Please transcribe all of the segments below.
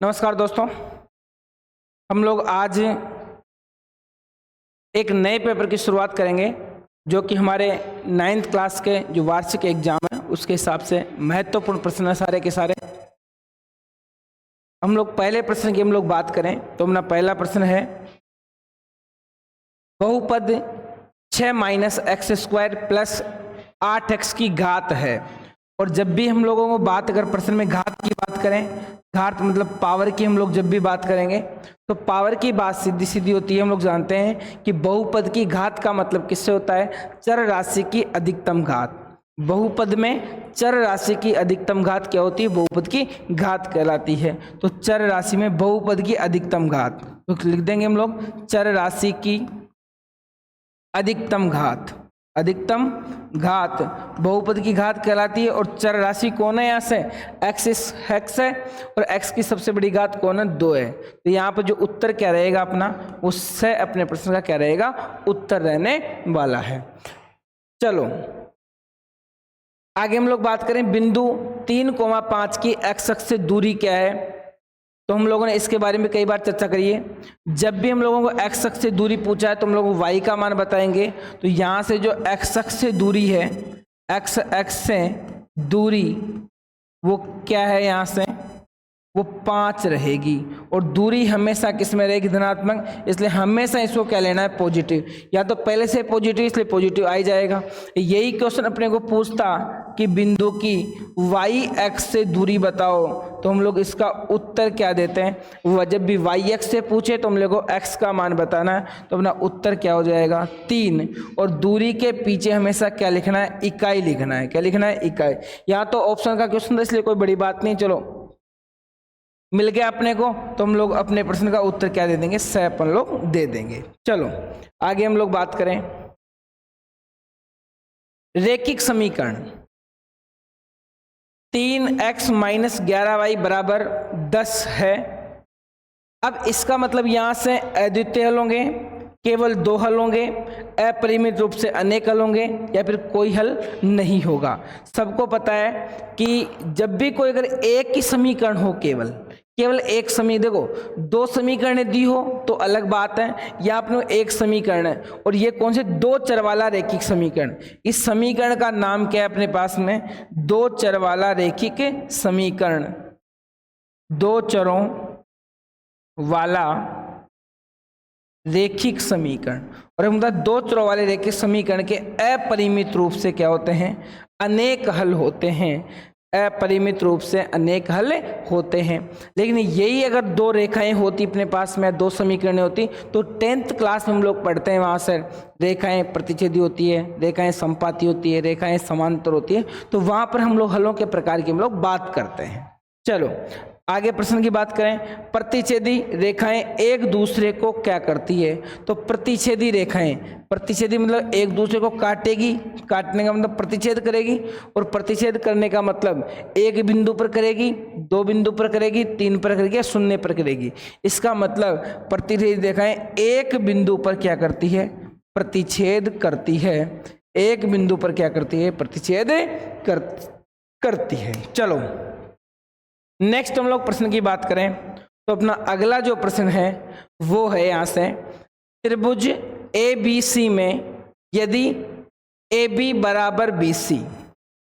नमस्कार दोस्तों, हम लोग आज एक नए पेपर की शुरुआत करेंगे जो कि हमारे 9th क्लास के जो वार्षिक एग्जाम है उसके हिसाब से महत्वपूर्ण प्रश्न है सारे के सारे। हम लोग पहले प्रश्न की बात करें तो अपना पहला प्रश्न है, बहुपद 6 minus x square plus 8x की घात है। और जब भी हम लोगों को बात अगर प्रश्न में घात की बात करें, घात मतलब पावर की, हम लोग जब भी बात करेंगे तो पावर की बात सीधी सीधी होती है। हम लोग जानते हैं कि बहुपद की घात का मतलब किससे होता है? चर राशि की अधिकतम घात। बहुपद में चर राशि की अधिकतम घात क्या होती है? बहुपद की घात कहलाती है। तो चर राशि में बहुपद की अधिकतम घात तो लिख देंगे हम लोग चर राशि की अधिकतम घात। अधिकतम घात बहुपद की घात कहलाती है। और चर राशि कौन है? यहाँ से x है और x की सबसे बड़ी घात कौन है? 2 है। तो यहाँ पर जो उत्तर क्या रहेगा अपना, उससे अपने प्रश्न का क्या रहेगा? उत्तर रहने वाला है। चलो आगे हम लोग बात करें, बिंदु 3,5 की x अक्ष से दूरी क्या है? तो हम लोगों ने इसके बारे में कई बार चर्चा करी है। जब भी हम लोगों को x अक्ष से दूरी पूछा है तो हम लोग y का मान बताएंगे। तो यहाँ से जो x अक्ष से दूरी है, x अक्ष से दूरी वो क्या है? यहाँ से वो 5 रहेगी। और दूरी हमेशा किस में रहेगी? धनात्मक। इसलिए हमेशा इसको क्या लेना है? पॉजिटिव। या तो पहले से पॉजिटिव, इसलिए पॉजिटिव आ ही जाएगा। यही क्वेश्चन अपने को पूछता कि बिंदु की y एक्स से दूरी बताओ, तो हम लोग इसका उत्तर क्या देते हैं? वह जब भी y एक्स से पूछे तो हम लोग को x का मान बताना है। तो अपना उत्तर क्या हो जाएगा? 3। और दूरी के पीछे हमेशा क्या लिखना है? इकाई लिखना है। क्या लिखना है? इकाई। यहाँ तो ऑप्शन का क्वेश्चन था इसलिए कोई बड़ी बात नहीं, चलो मिल गया अपने को। तो हम लोग अपने प्रश्न का उत्तर क्या दे देंगे? 6 अपन लोग दे देंगे। चलो आगे हम लोग बात करें, रेखिक समीकरण 3x माइनस 11y बराबर 10 है। अब इसका मतलब यहां से अद्वितीय हल होंगे, केवल 2 हल होंगे, अपरिमित रूप से अनेक हल होंगे, या फिर कोई हल नहीं होगा। सबको पता है कि जब भी कोई अगर एक ही समीकरण हो, केवल एक समीकरण, देखो 2 समीकरण दी हो तो अलग बात है, या अपने एक समीकरण है और ये कौन से? 2 चर वाला रेखिक समीकरण। इस समीकरण का नाम क्या है अपने पास में? 2 चर वाला रेखिक समीकरण। 2 चरों वाला रेखिक समीकरण। और हम 2 चरों वाले रेखिक समीकरण के अपरिमित रूप से क्या होते हैं? अनेक हल होते हैं। अपरिमित रूप से अनेक हल होते हैं। लेकिन यही अगर 2 रेखाएं होती अपने पास में, 2 समीकरण होती, तो 10th क्लास में हम लोग पढ़ते हैं, वहां से रेखाएं प्रतिच्छेदी होती है, रेखाएं संपाती होती है, रेखाएं समांतर होती है। तो वहां पर हम लोग हलों के प्रकार की हम लोग बात करते हैं। चलो आगे प्रश्न की बात करें, प्रतिच्छेदी रेखाएं एक दूसरे को क्या करती है? तो प्रतिच्छेदी रेखाएं, प्रतिच्छेदी मतलब एक दूसरे को काटेगी, काटने का मतलब प्रतिच्छेद करेगी, और प्रतिच्छेद करने का मतलब एक बिंदु पर करेगी, 2 बिंदु पर करेगी, 3 पर करेगी, या 0 पर करेगी। इसका मतलब प्रतिच्छेदी रेखाएं एक बिंदु पर क्या करती है? प्रतिच्छेद करती है। एक बिंदु पर क्या करती है? प्रतिच्छेद करती है। चलो नेक्स्ट हम लोग प्रश्न की बात करें तो अपना अगला जो प्रश्न है वो है यहाँ से, त्रिभुज ABC में यदि AB बराबर BC,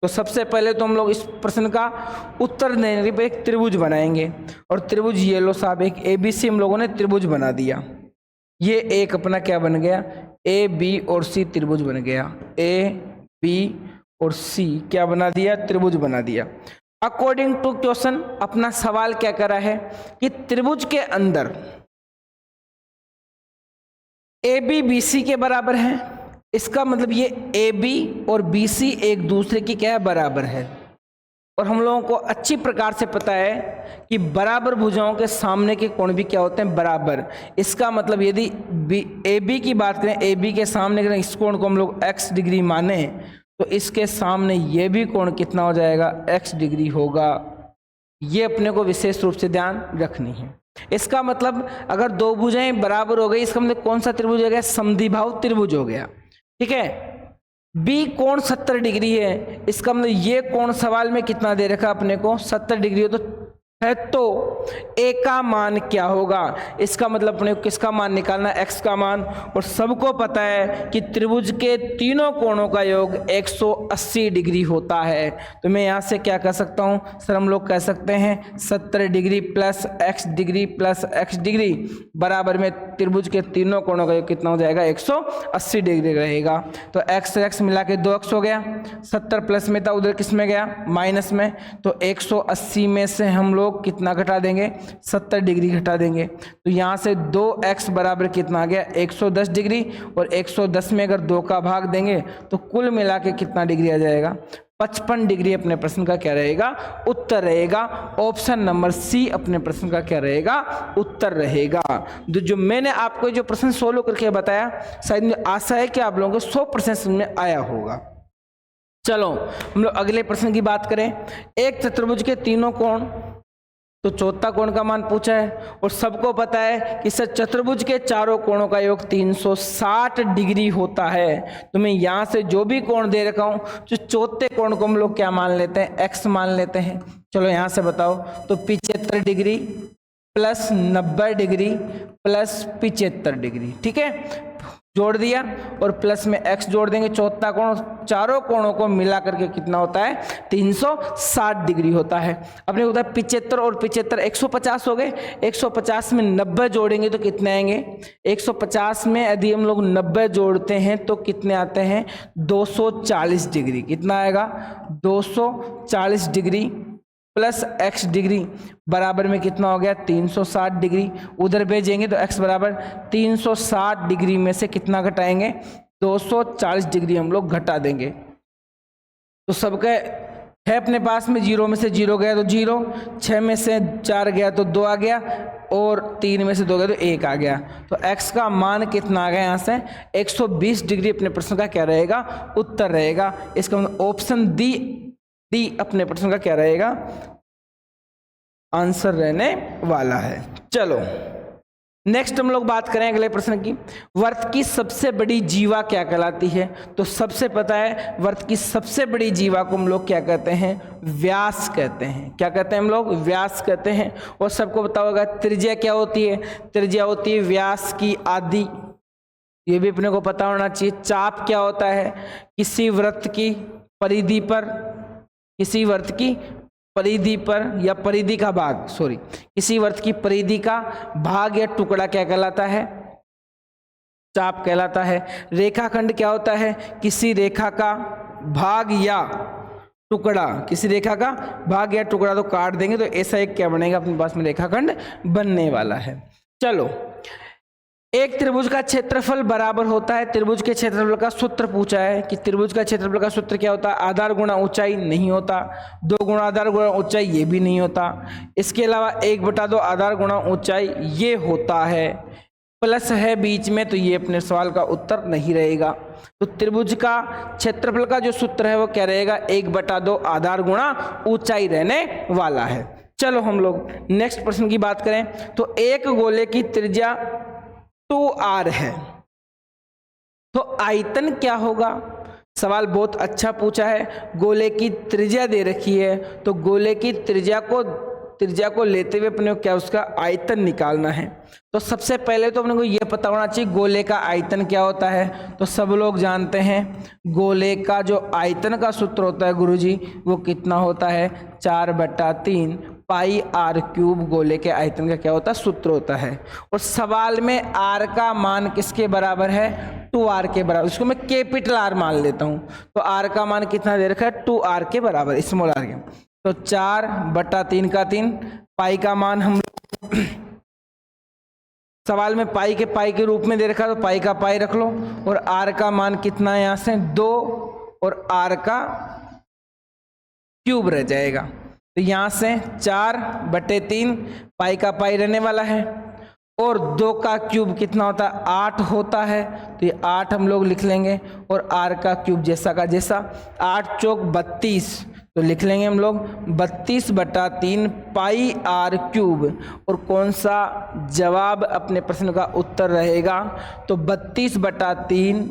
तो सबसे पहले तो हम लोग इस प्रश्न का उत्तर देने के लिए एक त्रिभुज बनाएंगे। और त्रिभुज ये लो साहब, एक ABC हम लोगों ने त्रिभुज बना दिया। ये एक अपना क्या बन गया? AB और C त्रिभुज बन गया। AB और C क्या बना दिया? त्रिभुज बना दिया। अकॉर्डिंग टू क्वेश्चन अपना सवाल क्या कर रहा है कि त्रिभुज के अंदर AB BC के बराबर है। इसका मतलब ये AB और BC एक दूसरे की क्या है? बराबर है। और हम लोगों को अच्छी प्रकार से पता है कि बराबर भुजाओं के सामने के कोण भी क्या होते हैं? बराबर। इसका मतलब यदि AB की बात करें, AB के सामने करें इस कोण को हम लोग x डिग्री माने, तो इसके सामने ये भी कोण कितना हो जाएगा? x डिग्री होगा। ये अपने को विशेष रूप से ध्यान रखनी है। इसका मतलब अगर 2 भुजाएं बराबर हो गई, इसका मतलब कौन सा त्रिभुज हो गया? समद्विबाहु त्रिभुज हो गया। ठीक है। B कोण 70 डिग्री है, इसका मतलब ये कोण सवाल में कितना दे रखा अपने को? 70 डिग्री हो तो है। तो ए का मान क्या होगा। इसका मतलब अपने को किसका मान निकालना, एक्स का मान। और सबको पता है कि त्रिभुज के तीनों कोणों का योग 180 डिग्री होता है। तो मैं यहाँ से क्या कर सकता हूँ सर, हम लोग कह सकते हैं 70 degree plus x degree plus x degree बराबर में त्रिभुज के तीनों कोणों का योग कितना हो जाएगा, 180 डिग्री रहेगा। तो एक्स एक्स मिला के 2x हो गया, 70 प्लस में था उधर किस में गया, माइनस में। तो 180 में से हम लोग कितना घटा देंगे, 70 डिग्री घटा देंगे। तो यहाँ से 2x बराबर कितना आ गया, 110 डिग्री। और 110 में अगर 2 का भाग देंगे तो कुल मिला के कितना डिग्री आ जाएगा, 55 डिग्री अपने प्रश्न का क्या रहेगा, उत्तर रहेगा। ऑप्शन नंबर सी अपने प्रश्न का क्या रहेगा, उत्तर रहेगा। जो मैंने आपको जो प्रश्न सोल्व करके बताया, शायद मुझे आशा है कि आप लोगों को 100% समझ में आया होगा। चलो हम लोग अगले प्रश्न की बात करें। एक चतुर्भुज के तीनों कोण, तो चौथा कोण का मान पूछा है। और सबको पता है कि सर चतुर्भुज के चारों कोणों का योग 360 डिग्री होता है। तो मैं यहाँ से जो भी कोण दे रखा हूँ, जो चौथे कोण को हम लोग क्या मान लेते हैं, एक्स मान लेते हैं। चलो यहाँ से बताओ, तो 75 degree plus 90 degree plus 75 degree, ठीक है, जोड़ दिया। और प्लस में x जोड़ देंगे, चौथा कोण, चारों कोणों को मिला करके कितना होता है, 360 डिग्री होता है। अपने होता है 75 और 75 150 हो गए। 150 में 90 जोड़ेंगे तो कितने आएंगे, 150 में यदि हम लोग 90 जोड़ते हैं तो कितने आते हैं, 240 डिग्री। कितना आएगा, 240 डिग्री प्लस x डिग्री बराबर में कितना हो गया, 360 डिग्री। उधर भेजेंगे तो x बराबर 360 डिग्री में से कितना घटाएंगे, 240 डिग्री हम लोग घटा देंगे। तो सबका है अपने पास में, 0 में से 0 गया तो 0, 6 में से 4 गया तो 2 आ गया, और 3 में से 2 गया तो 1 आ गया। तो x का मान कितना आ गया, यहाँ से 120 डिग्री अपने प्रश्न का क्या रहेगा, उत्तर रहेगा। इसका मतलब ऑप्शन डी अपने प्रश्न का क्या रहेगा, आंसर रहने वाला है। चलो नेक्स्ट हम लोग बात करें अगले प्रश्न की। वर्त की सबसे बड़ी जीवा क्या कहलाती है। तो सबसे पता है वर्त की सबसे बड़ी जीवा को हम लोग क्या कहते हैं, व्यास कहते हैं। क्या कहते हैं हम लोग, व्यास कहते हैं। और सबको पता होगा त्रिज्या क्या होती है, त्रिज्या होती है व्यास की आधी, ये भी अपने को पता होना चाहिए। चाप क्या होता है, किसी वृत्त की परिधि पर, किसी वर्त की परिधि पर या परिधि का भाग, सॉरी, किसी वर्त की परिधि का भाग या टुकड़ा क्या कहलाता है, चाप कहलाता है। रेखाखंड क्या होता है, किसी रेखा का भाग या टुकड़ा, किसी रेखा का भाग या टुकड़ा। तो काट देंगे तो ऐसा एक क्या बनेगा अपने पास में, रेखाखंड बनने वाला है। चलो, एक त्रिभुज का क्षेत्रफल बराबर होता है, त्रिभुज के क्षेत्रफल का सूत्र पूछा है कि त्रिभुज का क्षेत्रफल का सूत्र क्या होता है, आधार गुणा ऊंचाई, नहीं होता। 2 गुणा आधार गुणा ऊंचाई, ये भी नहीं होता। इसके अलावा 1/2 आधार गुणा ऊंचाई, ये होता है। प्लस है बीच में, तो ये अपने सवाल का उत्तर नहीं रहेगा। तो त्रिभुज का क्षेत्रफल का जो सूत्र है वो क्या रहेगा, 1/2 आधार गुणा ऊंचाई रहने वाला है। चलो हम लोग नेक्स्ट प्रश्न की बात करें। तो एक गोले की त्रिज्या 2r है, तो आयतन क्या होगा। सवाल बहुत अच्छा पूछा है। गोले की त्रिज्या दे रखी है, तो गोले की त्रिज्या को लेते हुए अपने को क्या उसका आयतन निकालना है। तो सबसे पहले तो अपने को यह पता होना चाहिए गोले का आयतन क्या होता है। तो सब लोग जानते हैं गोले का जो आयतन का सूत्र होता है गुरुजी, वो कितना होता है, 4/3 पाई r क्यूब गोले के आयतन का क्या होता है, सूत्र होता है। और सवाल में r का मान किसके बराबर है, 2r के बराबर। इसको मैं कैपिटल R मान लेता हूं। तो r का मान कितना दे रखा है, 2r के बराबर, स्मॉल r के। तो 4/3 का 3, पाई का मान हम सवाल में पाई के रूप में दे रखा, तो पाई का पाई रख लो। और r का मान कितना है, यहां से 2 और r का क्यूब रह जाएगा। तो यहां से 4/3 पाई का पाई रहने वाला है। और 2 का क्यूब कितना होता है, 8 होता है। तो ये 8 हम लोग लिख लेंगे। और r का क्यूब जैसा का जैसा, 8 चौक 32, तो लिख लेंगे हम लोग 32/3 पाई r क्यूब। और कौन सा जवाब अपने प्रश्न का उत्तर रहेगा, तो 32/3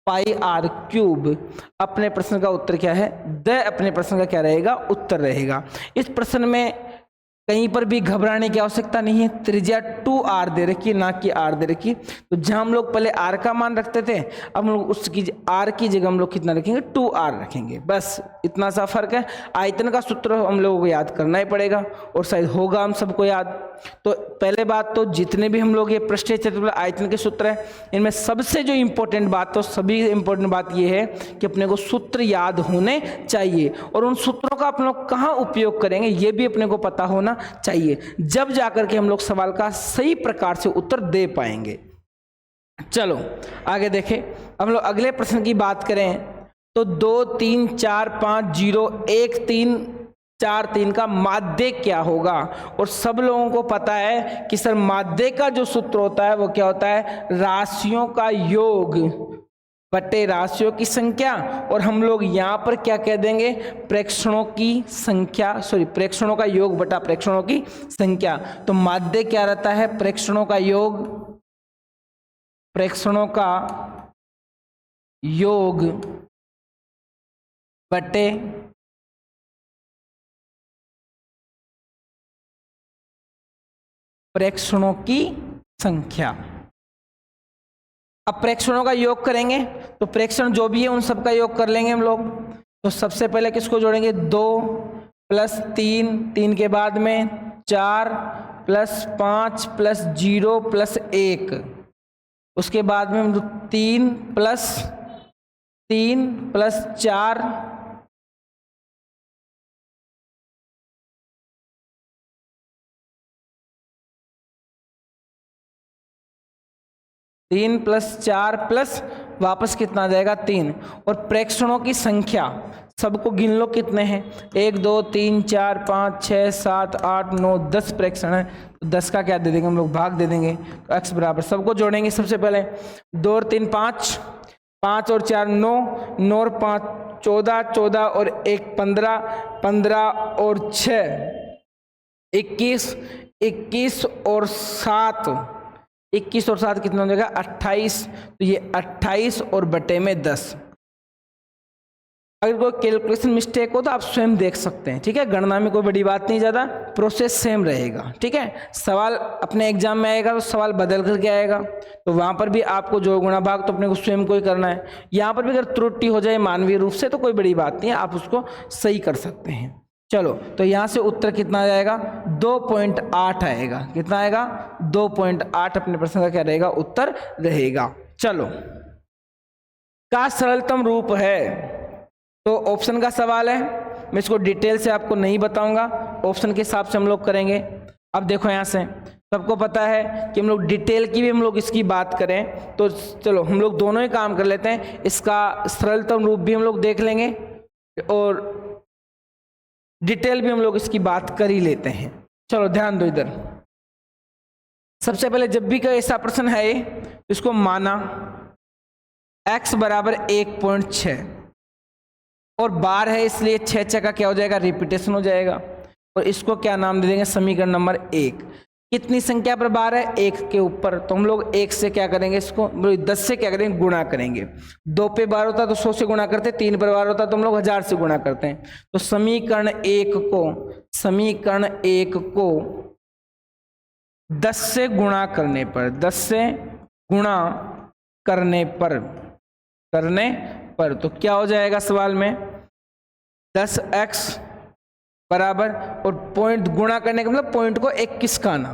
पाई r क्यूब अपने प्रश्न का उत्तर क्या है, द अपने प्रश्न का क्या रहेगा, उत्तर रहेगा। इस प्रश्न में कहीं पर भी घबराने की आवश्यकता नहीं है। त्रिज्या 2r दे रखी है, ना कि r दे रखी। तो जहां हम लोग पहले r का मान रखते थे, अब हम लोग उसकी r की जगह हम लोग कितना रखेंगे, 2r रखेंगे। बस इतना सा फर्क है। आयतन का सूत्र हम लोगों को याद करना ही पड़ेगा और शायद होगा हम सबको याद। तो पहले बात तो जितने भी हम लोग ये पृष्ठीय क्षेत्रफल आयतन के सूत्र है, इनमें सबसे जो इंपॉर्टेंट बात, तो सभी इंपॉर्टेंट बात ये है कि अपने को सूत्र याद होने चाहिए और उन सूत्रों का अपन लोग कहाँ उपयोग करेंगे ये भी अपने को पता होना चाहिए, जब जाकर के हम लोग सवाल का सही प्रकार से उत्तर दे पाएंगे। चलो आगे देखें। हम लोग अगले प्रश्न की बात करें तो 2 3 4 5 0 1 3 4 3 का माध्य क्या होगा। और सब लोगों को पता है कि सर माध्य का जो सूत्र होता है वो क्या होता है, राशियों का योग बटे राशियों की संख्या। और हम लोग यहाँ पर क्या कह देंगे, प्रेक्षणों की संख्या, सॉरी प्रेक्षणों का योग बटा प्रेक्षणों की संख्या। तो माध्य क्या रहता है, प्रेक्षणों का योग, प्रेक्षणों का योग बटे प्रेक्षणों की संख्या। अब प्रेक्षणों का योग करेंगे तो प्रेक्षण जो भी है उन सब का योग कर लेंगे हम लोग। तो सबसे पहले किसको जोड़ेंगे, 2 + 3, 3 के बाद में 4 + 5 + 0 + 1, उसके बाद में हम 3 + 3 + 4 3 + 4 प्लस वापस कितना आ जाएगा 3। और प्रेक्षणों की संख्या सबको गिन लो कितने हैं, 1 2 3 4 5 6 7 8 9 10 प्रेक्षण है। तो 10 का क्या दे देंगे हम लोग, भाग दे देंगे। तो x बराबर सबको जोड़ेंगे। सबसे पहले 2 और 3 5, 5 और 4 9, 9 और 5 14, 14 और 1 15, 15 और 6 21, 21 और 7, 21 और 7 कितना हो जाएगा 28। तो ये 28 और बटे में 10। अगर कोई कैलकुलेशन मिस्टेक हो तो आप स्वयं देख सकते हैं, ठीक है। गणना में कोई बड़ी बात नहीं, ज़्यादा प्रोसेस सेम रहेगा, ठीक है। सवाल अपने एग्जाम में आएगा तो सवाल बदल करके आएगा, तो वहाँ पर भी आपको जो गुणा भाग तो अपने को स्वयं को ही करना है। यहाँ पर भी अगर त्रुटि हो जाए मानवीय रूप से तो कोई बड़ी बात नहीं है, आप उसको सही कर सकते हैं। चलो तो यहाँ से उत्तर कितना आ जाएगा, 2.8 आएगा। कितना आएगा, 2.8 अपने प्रश्न का क्या रहेगा, उत्तर रहेगा। चलो का सरलतम रूप है, तो ऑप्शन का सवाल है। मैं इसको डिटेल से आपको नहीं बताऊंगा, ऑप्शन के हिसाब से हम लोग करेंगे। अब देखो यहाँ से सबको पता है कि हम लोग डिटेल की भी हम लोग इसकी बात करें तो चलो हम लोग दोनों ही काम कर लेते हैं। इसका सरलतम रूप भी हम लोग देख लेंगे और डिटेल भी हम लोग इसकी बात कर ही लेते हैं। चलो ध्यान दो इधर। सबसे पहले जब भी कोई ऐसा प्रश्न है तो इसको माना x बराबर 1.6 और बार है, इसलिए 6 का क्या हो जाएगा, रिपीटेशन हो जाएगा। और इसको क्या नाम दे देंगे, समीकरण नंबर 1। कितनी संख्या पर बार है, 1 के ऊपर, तो हम लोग 1 से क्या करेंगे, इसको 10 से क्या करेंगे, गुणा करेंगे। 2 पे बार होता तो 100 से गुणा करते, 3 पर बार होता तो हम लोग 1000 से गुणा करते हैं। तो समीकरण 1 को 10 से गुणा करने पर, 10 से गुणा करने पर तो क्या हो जाएगा सवाल में, 10x बराबर, और पॉइंट गुणा करने का मतलब पॉइंट को 21 का आना।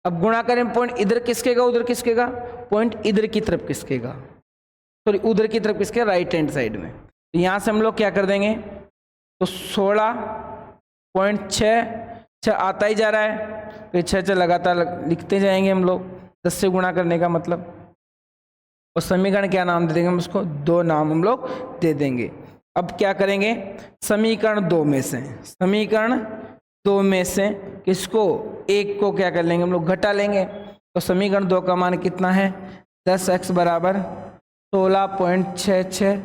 अब गुणा करें, पॉइंट इधर किसकेगा, उधर किसकेगा, पॉइंट इधर की तरफ किसकेगा, सॉरी उधर की तरफ किसके, राइट हैंड साइड में। तो यहाँ से हम लोग क्या कर देंगे, तो 16.6 आता ही जा रहा है, तो 6 लगातार लिखते जाएंगे हम लोग, 10 से गुणा करने का मतलब। और समीकरण क्या नाम दे देंगे हम उसको, 2 नाम हम लोग दे देंगे। अब क्या करेंगे, समीकरण 2 में से किसको, 1 को क्या कर लेंगे हम लोग, घटा लेंगे। तो समीकरण 2 का मान कितना है, 10x बराबर 16.66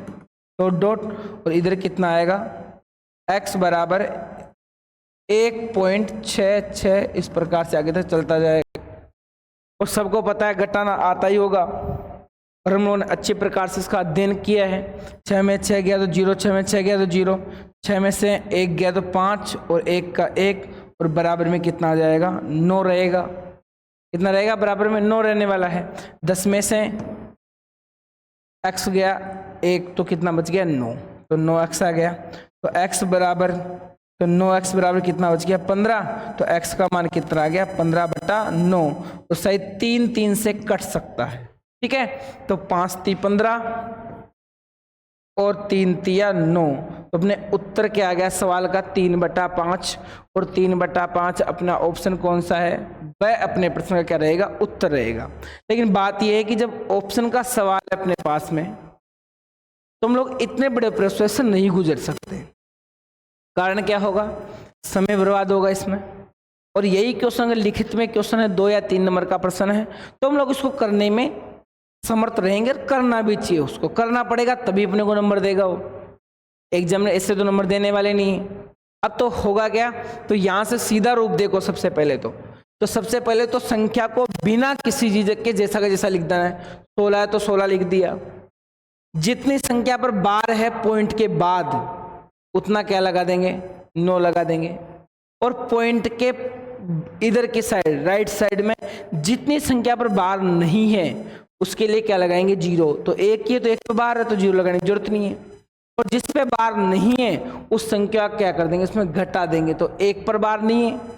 डॉट और इधर कितना आएगा, x बराबर 1.66। इस प्रकार से आगे तक चलता जाएगा। और सबको पता है घटाना आता ही होगा और हम लोगों ने अच्छे प्रकार से इसका अध्ययन किया है। 6 में 6 गया तो 0, 6 में 6 गया तो 0, 6 में से 1 गया तो 5 और 1 का 1 और बराबर में कितना आ जाएगा 9 रहेगा। कितना रहेगा बराबर में 9 रहने वाला है। 10 में से x गया 1 तो कितना बच गया 9, तो 9x आ गया। तो x बराबर, तो 9x बराबर कितना बच गया 15, तो x का मान कितना आ गया 15/9। तो सही 3 3 से कट सकता है, ठीक है। तो 5 3 15 और 3 3 9, तो अपने उत्तर क्या आ गया सवाल का 3/5। और 3/5 अपना ऑप्शन कौन सा है, वह अपने प्रश्न का क्या रहेगा उत्तर रहेगा। लेकिन बात यह है कि जब ऑप्शन का सवाल है अपने पास में, तो हम लोग इतने बड़े प्रोसेस से नहीं गुजर सकते। कारण क्या होगा, समय बर्बाद होगा इसमें। और यही क्वेश्चन अगर लिखित में क्वेश्चन है 2 या 3 नंबर का प्रश्न है, तो हम लोग इसको करने में समर्थ रहेंगे, करना भी चाहिए, उसको करना पड़ेगा तभी अपने को नंबर देगा वो। एग्जाम में इससे तो नंबर देने वाले नहीं है। अब तो होगा क्या, तो यहाँ से सीधा रूप देखो। सबसे पहले तो सबसे पहले तो संख्या को बिना किसी चीज के जैसा का जैसा लिख देना है। 16 है तो 16 लिख दिया। जितनी संख्या पर बार है पॉइंट के बाद उतना क्या लगा देंगे 9 लगा देंगे। और पॉइंट के इधर की साइड राइट साइड में जितनी संख्या पर बार नहीं है उसके लिए क्या लगाएंगे 0। तो 1 की है तो 1 पर बार है तो 0 लगाने की जरूरत नहीं है। और जिस पे बार नहीं है उस संख्या क्या कर देंगे इसमें घटा देंगे। तो 1 पर बार नहीं है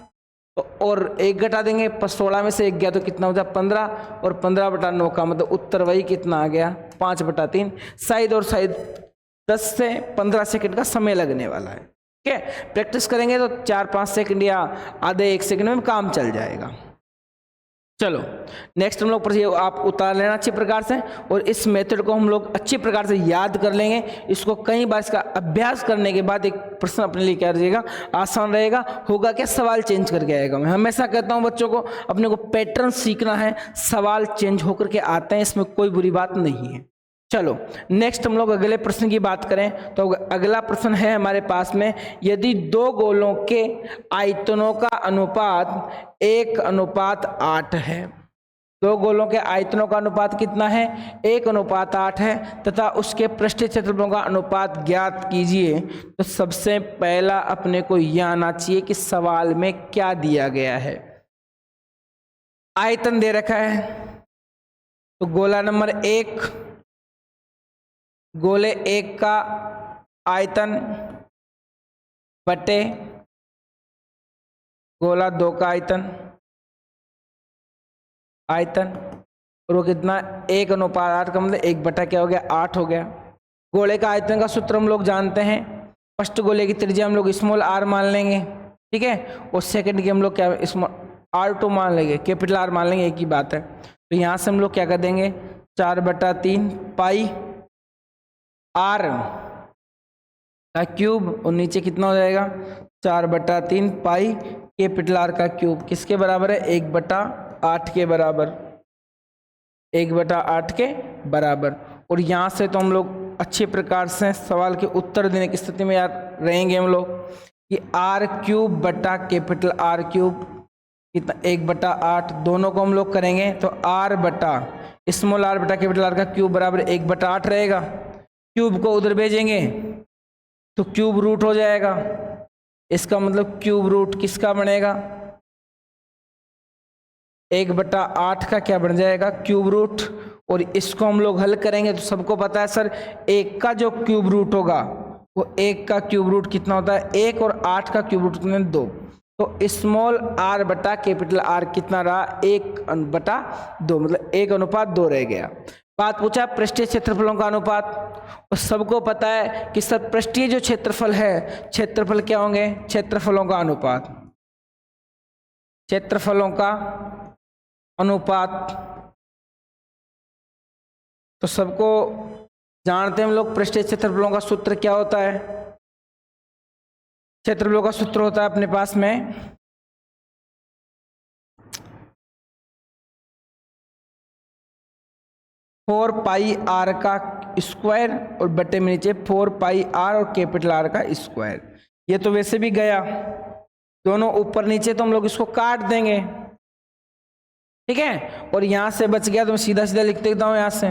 तो और 1 घटा देंगे, 16 में से 1 गया तो कितना हो जाए 15, और 15/9 का मतलब उत्तर वही कितना आ गया 5/3। शायद और शायद 10 से 15 सेकंड का समय लगने वाला है, ठीक है। प्रैक्टिस करेंगे तो 4-5 सेकंड या आधे 1 सेकंड में काम चल जाएगा। चलो नेक्स्ट हम लोग आप उतार लेना अच्छी प्रकार से, और इस मेथड को हम लोग अच्छी प्रकार से याद कर लेंगे। इसको कई बार इसका अभ्यास करने के बाद एक प्रश्न अपने लिए क्या रहेगा आसान रहेगा। होगा क्या सवाल चेंज करके आएगा। मैं हमेशा कहता हूं बच्चों को अपने को पैटर्न सीखना है, सवाल चेंज होकर के आते हैं, इसमें कोई बुरी बात नहीं है। चलो नेक्स्ट हम लोग अगले प्रश्न की बात करें तो अगला प्रश्न है हमारे पास में, यदि 2 गोलों के आयतनों का अनुपात 1:8 है। 2 गोलों के आयतनों का अनुपात कितना है 1:8 है, तथा उसके पृष्ठीय क्षेत्रफलों का अनुपात ज्ञात कीजिए। तो सबसे पहला अपने को यह आना चाहिए कि सवाल में क्या दिया गया है। आयतन दे रखा है, तो गोला नंबर 1, गोले 1 का आयतन बटे गोला 2 का आयतन और वो कितना 1:8 का मतलब 1 क्या हो गया 8 हो गया। गोले का आयतन का सूत्र हम लोग जानते हैं, फर्स्ट गोले की त्रिज्या हम लोग स्मॉल r मान लेंगे, ठीक है। और सेकंड की हम लोग क्या स्मॉल r2 मान लेंगे, कैपिटल R मान लेंगे, एक ही बात है। तो यहाँ से हम लोग क्या कर देंगे 4/3 पाई r का क्यूब, और नीचे कितना हो जाएगा 4/3 पाई कैपिटल R का क्यूब। किसके बराबर है 1/8 के बराबर, 1/8 के बराबर। और यहाँ से तो हम लोग अच्छे प्रकार से सवाल के उत्तर देने की स्थिति में यार रहेंगे हम लोग कि r³ बटा कैपिटल R क्यूब कितना 1/8, दोनों को हम लोग करेंगे तो r बटा स्मॉल r बटा कैपिटल R का क्यूब बराबर 1/8 रहेगा। क्यूब को उधर भेजेंगे तो क्यूब रूट हो जाएगा। इसका मतलब क्यूब रूट किसका बनेगा 1/8 का क्या बन जाएगा क्यूब रूट। और इसको हम लोग हल करेंगे तो सबको पता है सर 1 का जो क्यूब रूट होगा वो 1 का क्यूब रूट कितना होता है 1, और 8 का क्यूब रूट कितना 2। तो स्मॉल r बटा कैपिटल R कितना रहा 1/2, मतलब 1:2 रह गया। बात पूछा पृष्ठीय क्षेत्रफलों का अनुपात, और सबको पता है कि सर पृष्ठीय जो क्षेत्रफल है क्षेत्रफल क्या होंगे क्षेत्रफलों का अनुपात, क्षेत्रफलों का अनुपात। तो सबको जानते हैं हम लोग पृष्ठीय क्षेत्रफलों का सूत्र क्या होता है। क्षेत्रफलों का सूत्र होता है अपने पास में 4πr का स्क्वायर और बटे में नीचे 4πr और कैपिटल R का स्क्वायर। ये तो वैसे भी गया, दोनों ऊपर नीचे तो हम लोग इसको काट देंगे, ठीक है। और यहां से बच गया तो मैं सीधा सीधा लिख देता हूं यहां से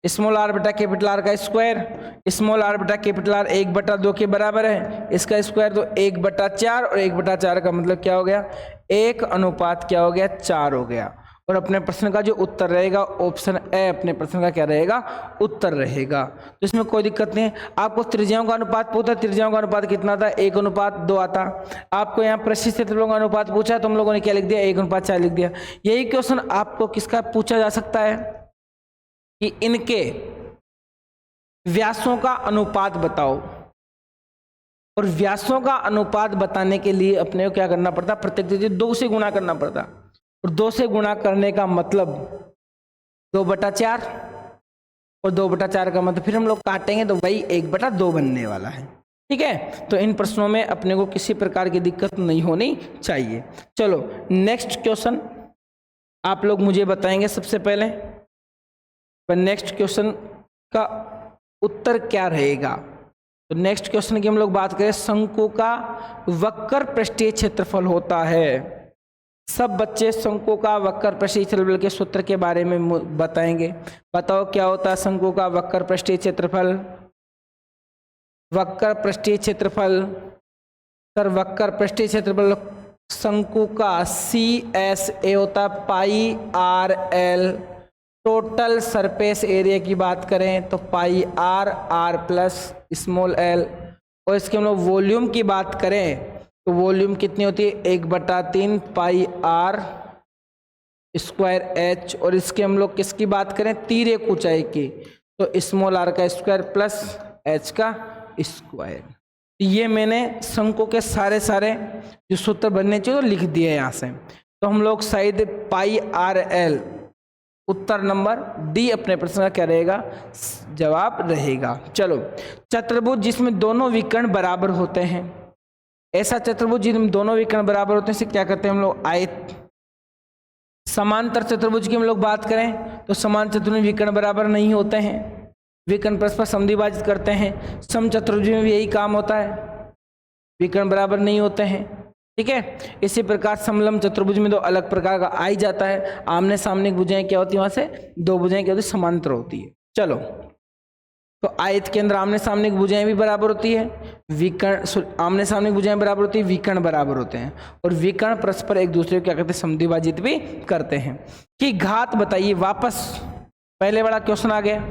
स्मॉल आर बटा कैपिटल आर का स्क्वायर, स्मॉल आर बटा कैपिटल आर 1/2 के बराबर है, इसका स्क्वायर तो 1/4, और 1/4 का मतलब क्या हो गया, 1 क्या हो गया, 4 हो गया। और अपने प्रश्न का जो उत्तर रहेगा ऑप्शन ए अपने प्रश्न का क्या रहेगा, उत्तर रहेगा। तो इसमें कोई दिक्कत नहीं है। आपको त्रिज्याओं का अनुपात पूछा, त्रिज्याओं का अनुपात कितना था, 1:2 आता। आपको यहाँ परिशिष्ट क्षेत्रफलों का अनुपात पूछा, तुम लोगों ने क्या लिख दिया, 1:4 लिख दिया। यही क्वेश्चन आपको किसका पूछा जा सकता है कि इनके व्यासों का अनुपात बताओ, और व्यासों का अनुपात बताने के लिए अपने को क्या करना पड़ता, प्रत्येक त्रिज्या 2 से गुणा करना पड़ता, और 2 से गुणा करने का मतलब 2/4, और 2/4 का मतलब फिर हम लोग काटेंगे तो वही 1/2 बनने वाला है। ठीक है, तो इन प्रश्नों में अपने को किसी प्रकार की दिक्कत नहीं होनी चाहिए। चलो नेक्स्ट क्वेश्चन आप लोग मुझे बताएंगे सबसे पहले, पर नेक्स्ट क्वेश्चन का उत्तर क्या रहेगा। तो नेक्स्ट क्वेश्चन की हम लोग बात करें, शंकु का वक्र पृष्ठीय क्षेत्रफल होता है। सब बच्चे शंकु का वक्र पृष्ठीय क्षेत्रफल के सूत्र के बारे में बताएंगे। बताओ क्या होता है शंकु का वक्र पृष्ठीय क्षेत्रफल। वक्र पृष्ठीय क्षेत्रफल, सर वक्र पृष्ठीय क्षेत्रफल शंकु का CSA होता है πRL। टोटल सरफेस एरिया की बात करें तो πR प्लस स्मॉल l, और इसके हम लोग वॉल्यूम की बात करें तो वॉल्यूम कितनी होती है, 1/3 πR स्क्वायर H, और इसके हम लोग किसकी बात करें, तिर्यक ऊंचाई की, तो स्मॉल r का स्क्वायर प्लस h का स्क्वायर। ये मैंने शंकु के सारे जो सूत्र बनने चाहिए तो लिख दिए यहाँ से। तो हम लोग शायद πRL उत्तर नंबर डी अपने प्रश्न का क्या रहेगा, जवाब रहेगा। चलो चतुर्भुज जिसमें दोनों विकर्ण बराबर होते हैं, ऐसा चतुर्भुज जिसमें दोनों विकर्ण बराबर होते हैं इसे क्या कहते हैं हम लोग, आयत। समांतर चतुर्भुज की हम लोग बात करें तो समान चतुर्भुज विकर्ण बराबर नहीं होते हैं, विकर्ण परस्पर समद्विभाजित करते हैं। सम चतुर्भुज में भी यही काम होता है, विकर्ण बराबर नहीं होते हैं। ठीक है, इसी प्रकार समलम चतुर्भुज में 2 अलग प्रकार का आ ही जाता है। आमने सामने भुजाएं क्या होती है, वहां से 2 भुजाएं क्या होती है, समांतर होती है। चलो तो आयत के अंदर आमने सामने की भुजाएं भी बराबर होती है, विकर्ण आमने सामने की भुजाएं बराबर होती है, विकर्ण बराबर होते हैं, और विकर्ण परस्पर एक दूसरे को क्या करते हैं, समद्विभाजित भी करते हैं। कि घात बताइए, वापस पहले वाला क्वेश्चन आ गया,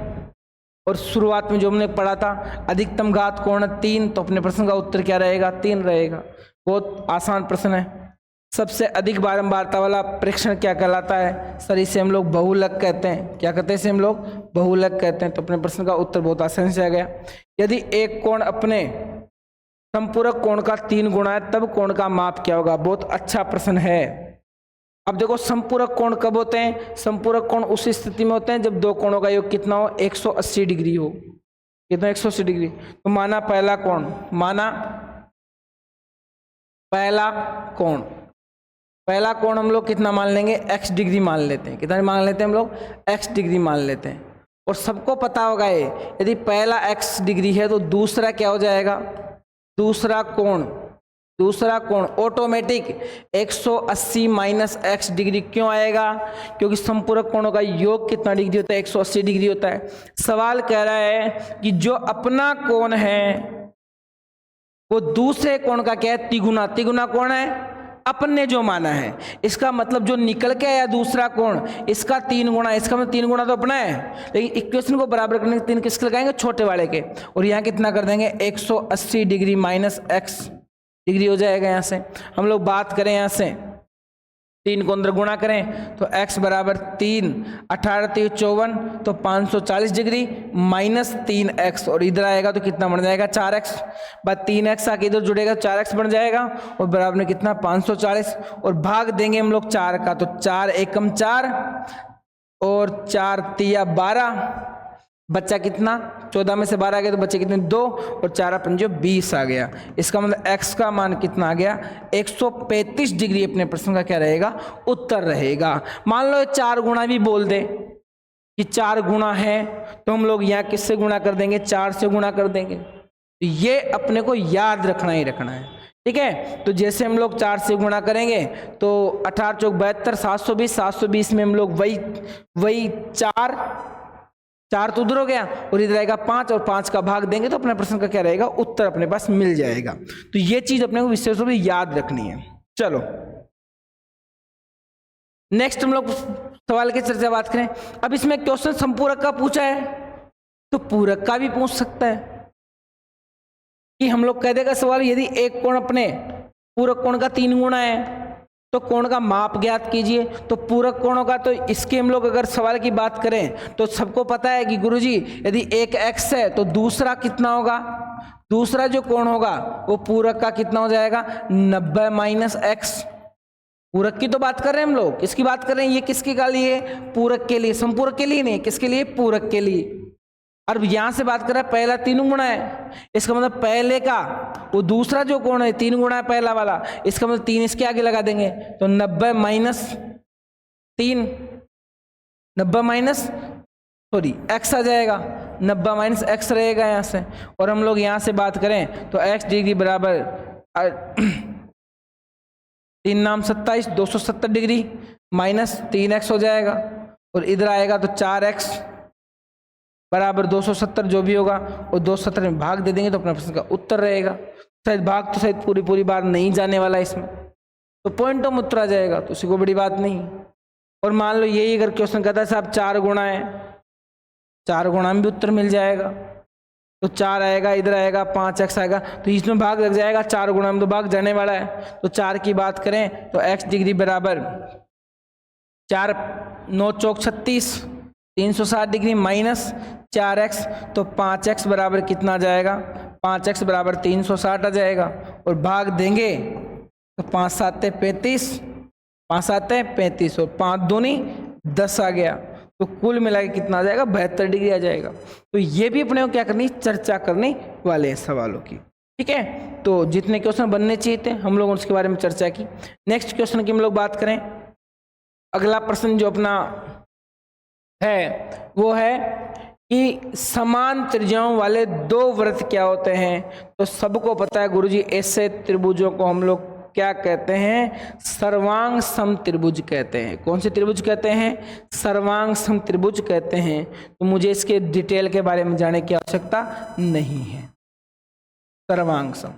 और शुरुआत में जो हमने पढ़ा था अधिकतम घात कोण 3, तो अपने प्रश्न का उत्तर क्या रहेगा, 3 रहेगा। बहुत आसान प्रश्न है। सबसे अधिक बारंबारता वाला प्रेक्षण क्या कहलाता है, सर इसे हम लोग बहुलक कहते हैं। क्या कहते हैं इसे हम लोग, बहुलक कहते हैं। तो अपने प्रश्न का उत्तर बहुत आसानी से आ गया। यदि एक कोण अपने संपूरक कोण का 3 गुना है तब कोण का माप क्या होगा। बहुत अच्छा प्रश्न है। अब देखो संपूरक कोण कब होते हैं, संपूरक कोण उस स्थिति में होते हैं जब 2 कोणों का योग कितना हो, 180 डिग्री हो। कितना, 180 डिग्री। तो माना पहला कोण, माना पहला कोण हम लोग कितना मान लेंगे, x डिग्री मान लेते हैं। कितना मान लेते हैं हम लोग, x डिग्री मान लेते हैं। और सबको पता होगा ये, यदि पहला x डिग्री है तो दूसरा क्या हो जाएगा, दूसरा कोण ऑटोमेटिक 180 माइनस x डिग्री क्यों आएगा, क्योंकि संपूरक कोणों का योग कितना डिग्री होता है, 180 डिग्री होता है। सवाल कह रहा है कि जो अपना कोण है वो दूसरे कोण का क्या है, तिगुना। तिगुना कोण है अपने जो माना है, इसका मतलब जो निकल के आया दूसरा कोण इसका 3 गुना, इसका मतलब 3 गुना तो अपना है, लेकिन इक्वेशन को बराबर करने के 3 किसके लगाएंगे, छोटे वाले के। और यहाँ कितना कर देंगे, 180 डिग्री माइनस x डिग्री हो जाएगा। यहाँ से हम लोग बात करें, यहाँ से 3 को अंदर गुणा करें तो x बराबर 3, 18 3 54, तो 540 डिग्री माइनस 3x, और इधर आएगा तो कितना बन जाएगा, 4x। बाद 3x आके इधर जुड़ेगा 4x बन जाएगा, और बराबर में कितना 540, और भाग देंगे हम लोग 4 का, तो 4 एकम 4 और 4 तिया 12, बच्चा कितना, 14 में से 12 आ गया तो बच्चे कितने, 2, और 4 पंजो 20 आ गया। इसका मतलब x का मान कितना आ गया, 135 डिग्री अपने प्रश्न का क्या रहेगा, उत्तर रहेगा। मान लो 4 गुना भी बोल दे कि 4 गुना है, तो हम लोग यहाँ किससे गुणा कर देंगे, 4 से गुणा कर देंगे। तो ये अपने को याद रखना ही रखना है। ठीक है, तो जैसे हम लोग 4 से गुणा करेंगे तो 18 चौक 72, 720 में हम लोग वही 4 4 तो उधर हो गया और इधर आएगा 5 और 5 का भाग देंगे तो अपने प्रश्न का क्या रहेगा, उत्तर अपने पास मिल जाएगा। तो ये चीज अपने को विशेष रूप से याद रखनी है। चलो नेक्स्ट हम लोग सवाल की चर्चा बात करें। अब इसमें क्वेश्चन संपूरक का पूछा है तो पूरक का भी पूछ सकता है कि हम लोग कह देगा सवाल, यदि एक कोण अपने पूरक कोण का 3 गुना है तो कोण का माप ज्ञात कीजिए। तो पूरक कोणों का तो इसके हम लोग अगर सवाल की बात करें तो सबको पता है कि गुरुजी यदि एक x है तो दूसरा कितना होगा, दूसरा जो कोण होगा वो पूरक का कितना हो जाएगा, 90 माइनस x। पूरक की तो बात कर रहे हैं हम लोग, किसकी बात कर रहे हैं, ये किसके का लिए, पूरक के लिए, संपूरक के लिए नहीं, किसके लिए, पूरक के लिए। और यहां से बात कर रहा है पहला 3 गुना है, इसका मतलब पहले का वो दूसरा जो कोण है 3 गुना है पहला वाला, इसका मतलब 3 इसके आगे लगा देंगे तो 90 माइनस 3, 90 माइनस सॉरी x आ जाएगा, 90 माइनस x रहेगा यहां से। और हम लोग यहां से बात करें तो x डिग्री बराबर 3 नाम 27, 270 डिग्री माइनस 3x हो जाएगा और इधर आएगा तो 4x बराबर 270 जो भी होगा और 270 में भाग दे देंगे तो अपना प्रश्न का उत्तर रहेगा। शायद भाग तो शायद पूरी बार नहीं जाने वाला इसमें, तो पॉइंटों में उत्तर आ जाएगा, तो उसी को बड़ी बात नहीं। और मान लो यही अगर क्वेश्चन कहता है साहब 4 गुणा है, 4 गुणा में भी उत्तर मिल जाएगा। तो 4 आएगा, इधर आएगा 5x आएगा, तो इसमें भाग लग जाएगा, 4 गुणा में तो भाग जाने वाला है। तो 4 की बात करें तो x डिग्री बराबर 4 9 चौक 36, 360 डिग्री माइनस 4x, तो 5x बराबर कितना आ जाएगा, 5x बराबर 360 आ जाएगा। और भाग देंगे तो 5 7 35, 5 7 35 और 5 दूनी 10 आ गया, तो कुल मिला के कितना आ जाएगा, 72 डिग्री आ जाएगा। तो ये भी अपने को क्या करनी, चर्चा करने वाले हैं सवालों की, ठीक है। तो जितने क्वेश्चन बनने चाहिए थे हम लोगों ने उसके बारे में चर्चा की। नेक्स्ट क्वेश्चन की हम लोग बात करें, अगला प्रश्न जो अपना है वो है कि समान त्रिज्याओं वाले 2 वृत्त क्या होते हैं। तो सबको पता है गुरुजी ऐसे त्रिभुजों को हम लोग क्या कहते हैं, सर्वांग सम त्रिभुज कहते हैं। कौन से त्रिभुज कहते हैं, सर्वांग सम त्रिभुज कहते हैं। तो मुझे इसके डिटेल के बारे में जानने की आवश्यकता नहीं है, सर्वांग सम।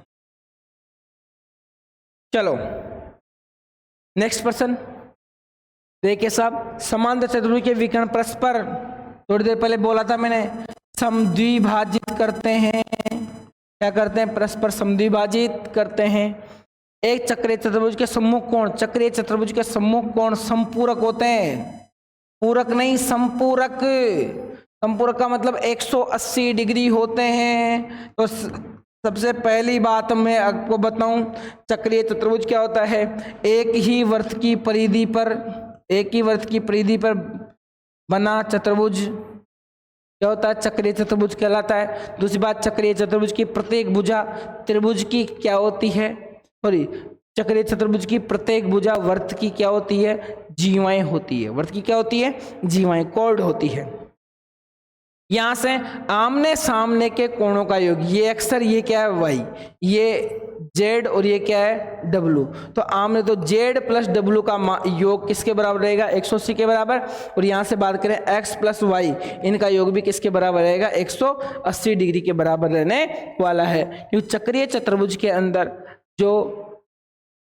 चलो नेक्स्ट प्रश्न देखिए साहब, समांतर चतुर्भुज के विकर्ण परस्पर, थोड़ी देर पहले बोला था मैंने, समद्विभाजित करते हैं। क्या करते हैं, परस्पर समद्विभाजित करते हैं। एक चक्रीय चतुर्भुज के सम्मुख कोण, चक्रीय चतुर्भुज के सम्मुख कोण संपूरक होते हैं, पूरक नहीं संपूरक। संपूरक का मतलब 180 डिग्री होते हैं। तो सबसे पहली बात मैं आपको बताऊं, चक्रीय चतुर्भुज क्या होता है, एक ही वृत्त की परिधि पर, एक ही वृत्त की परिधि पर बना चतुर्भुज क्या होता है, चक्रीय चतुर्भुज कहलाता है। दूसरी बात, चक्रीय चतुर्भुज की प्रत्येक भुजा त्रिभुज की क्या होती है, सॉरी चक्रीय चतुर्भुज की प्रत्येक भुजा वृत्त की क्या होती है, जीवाएं होती है। वृत्त की क्या होती है, जीवाएं, कॉर्ड होती है। यहां से आमने सामने के कोणों का योग, ये अक्सर ये क्या है y, ये z और ये क्या है w। तो आमने तो z प्लस w का योग किसके बराबर रहेगा, 180 के बराबर। और यहां से बात करें x प्लस y, इनका योग भी किसके बराबर रहेगा, 180 डिग्री के बराबर रहने वाला है। क्योंकि चक्रीय चतुर्भुज के अंदर जो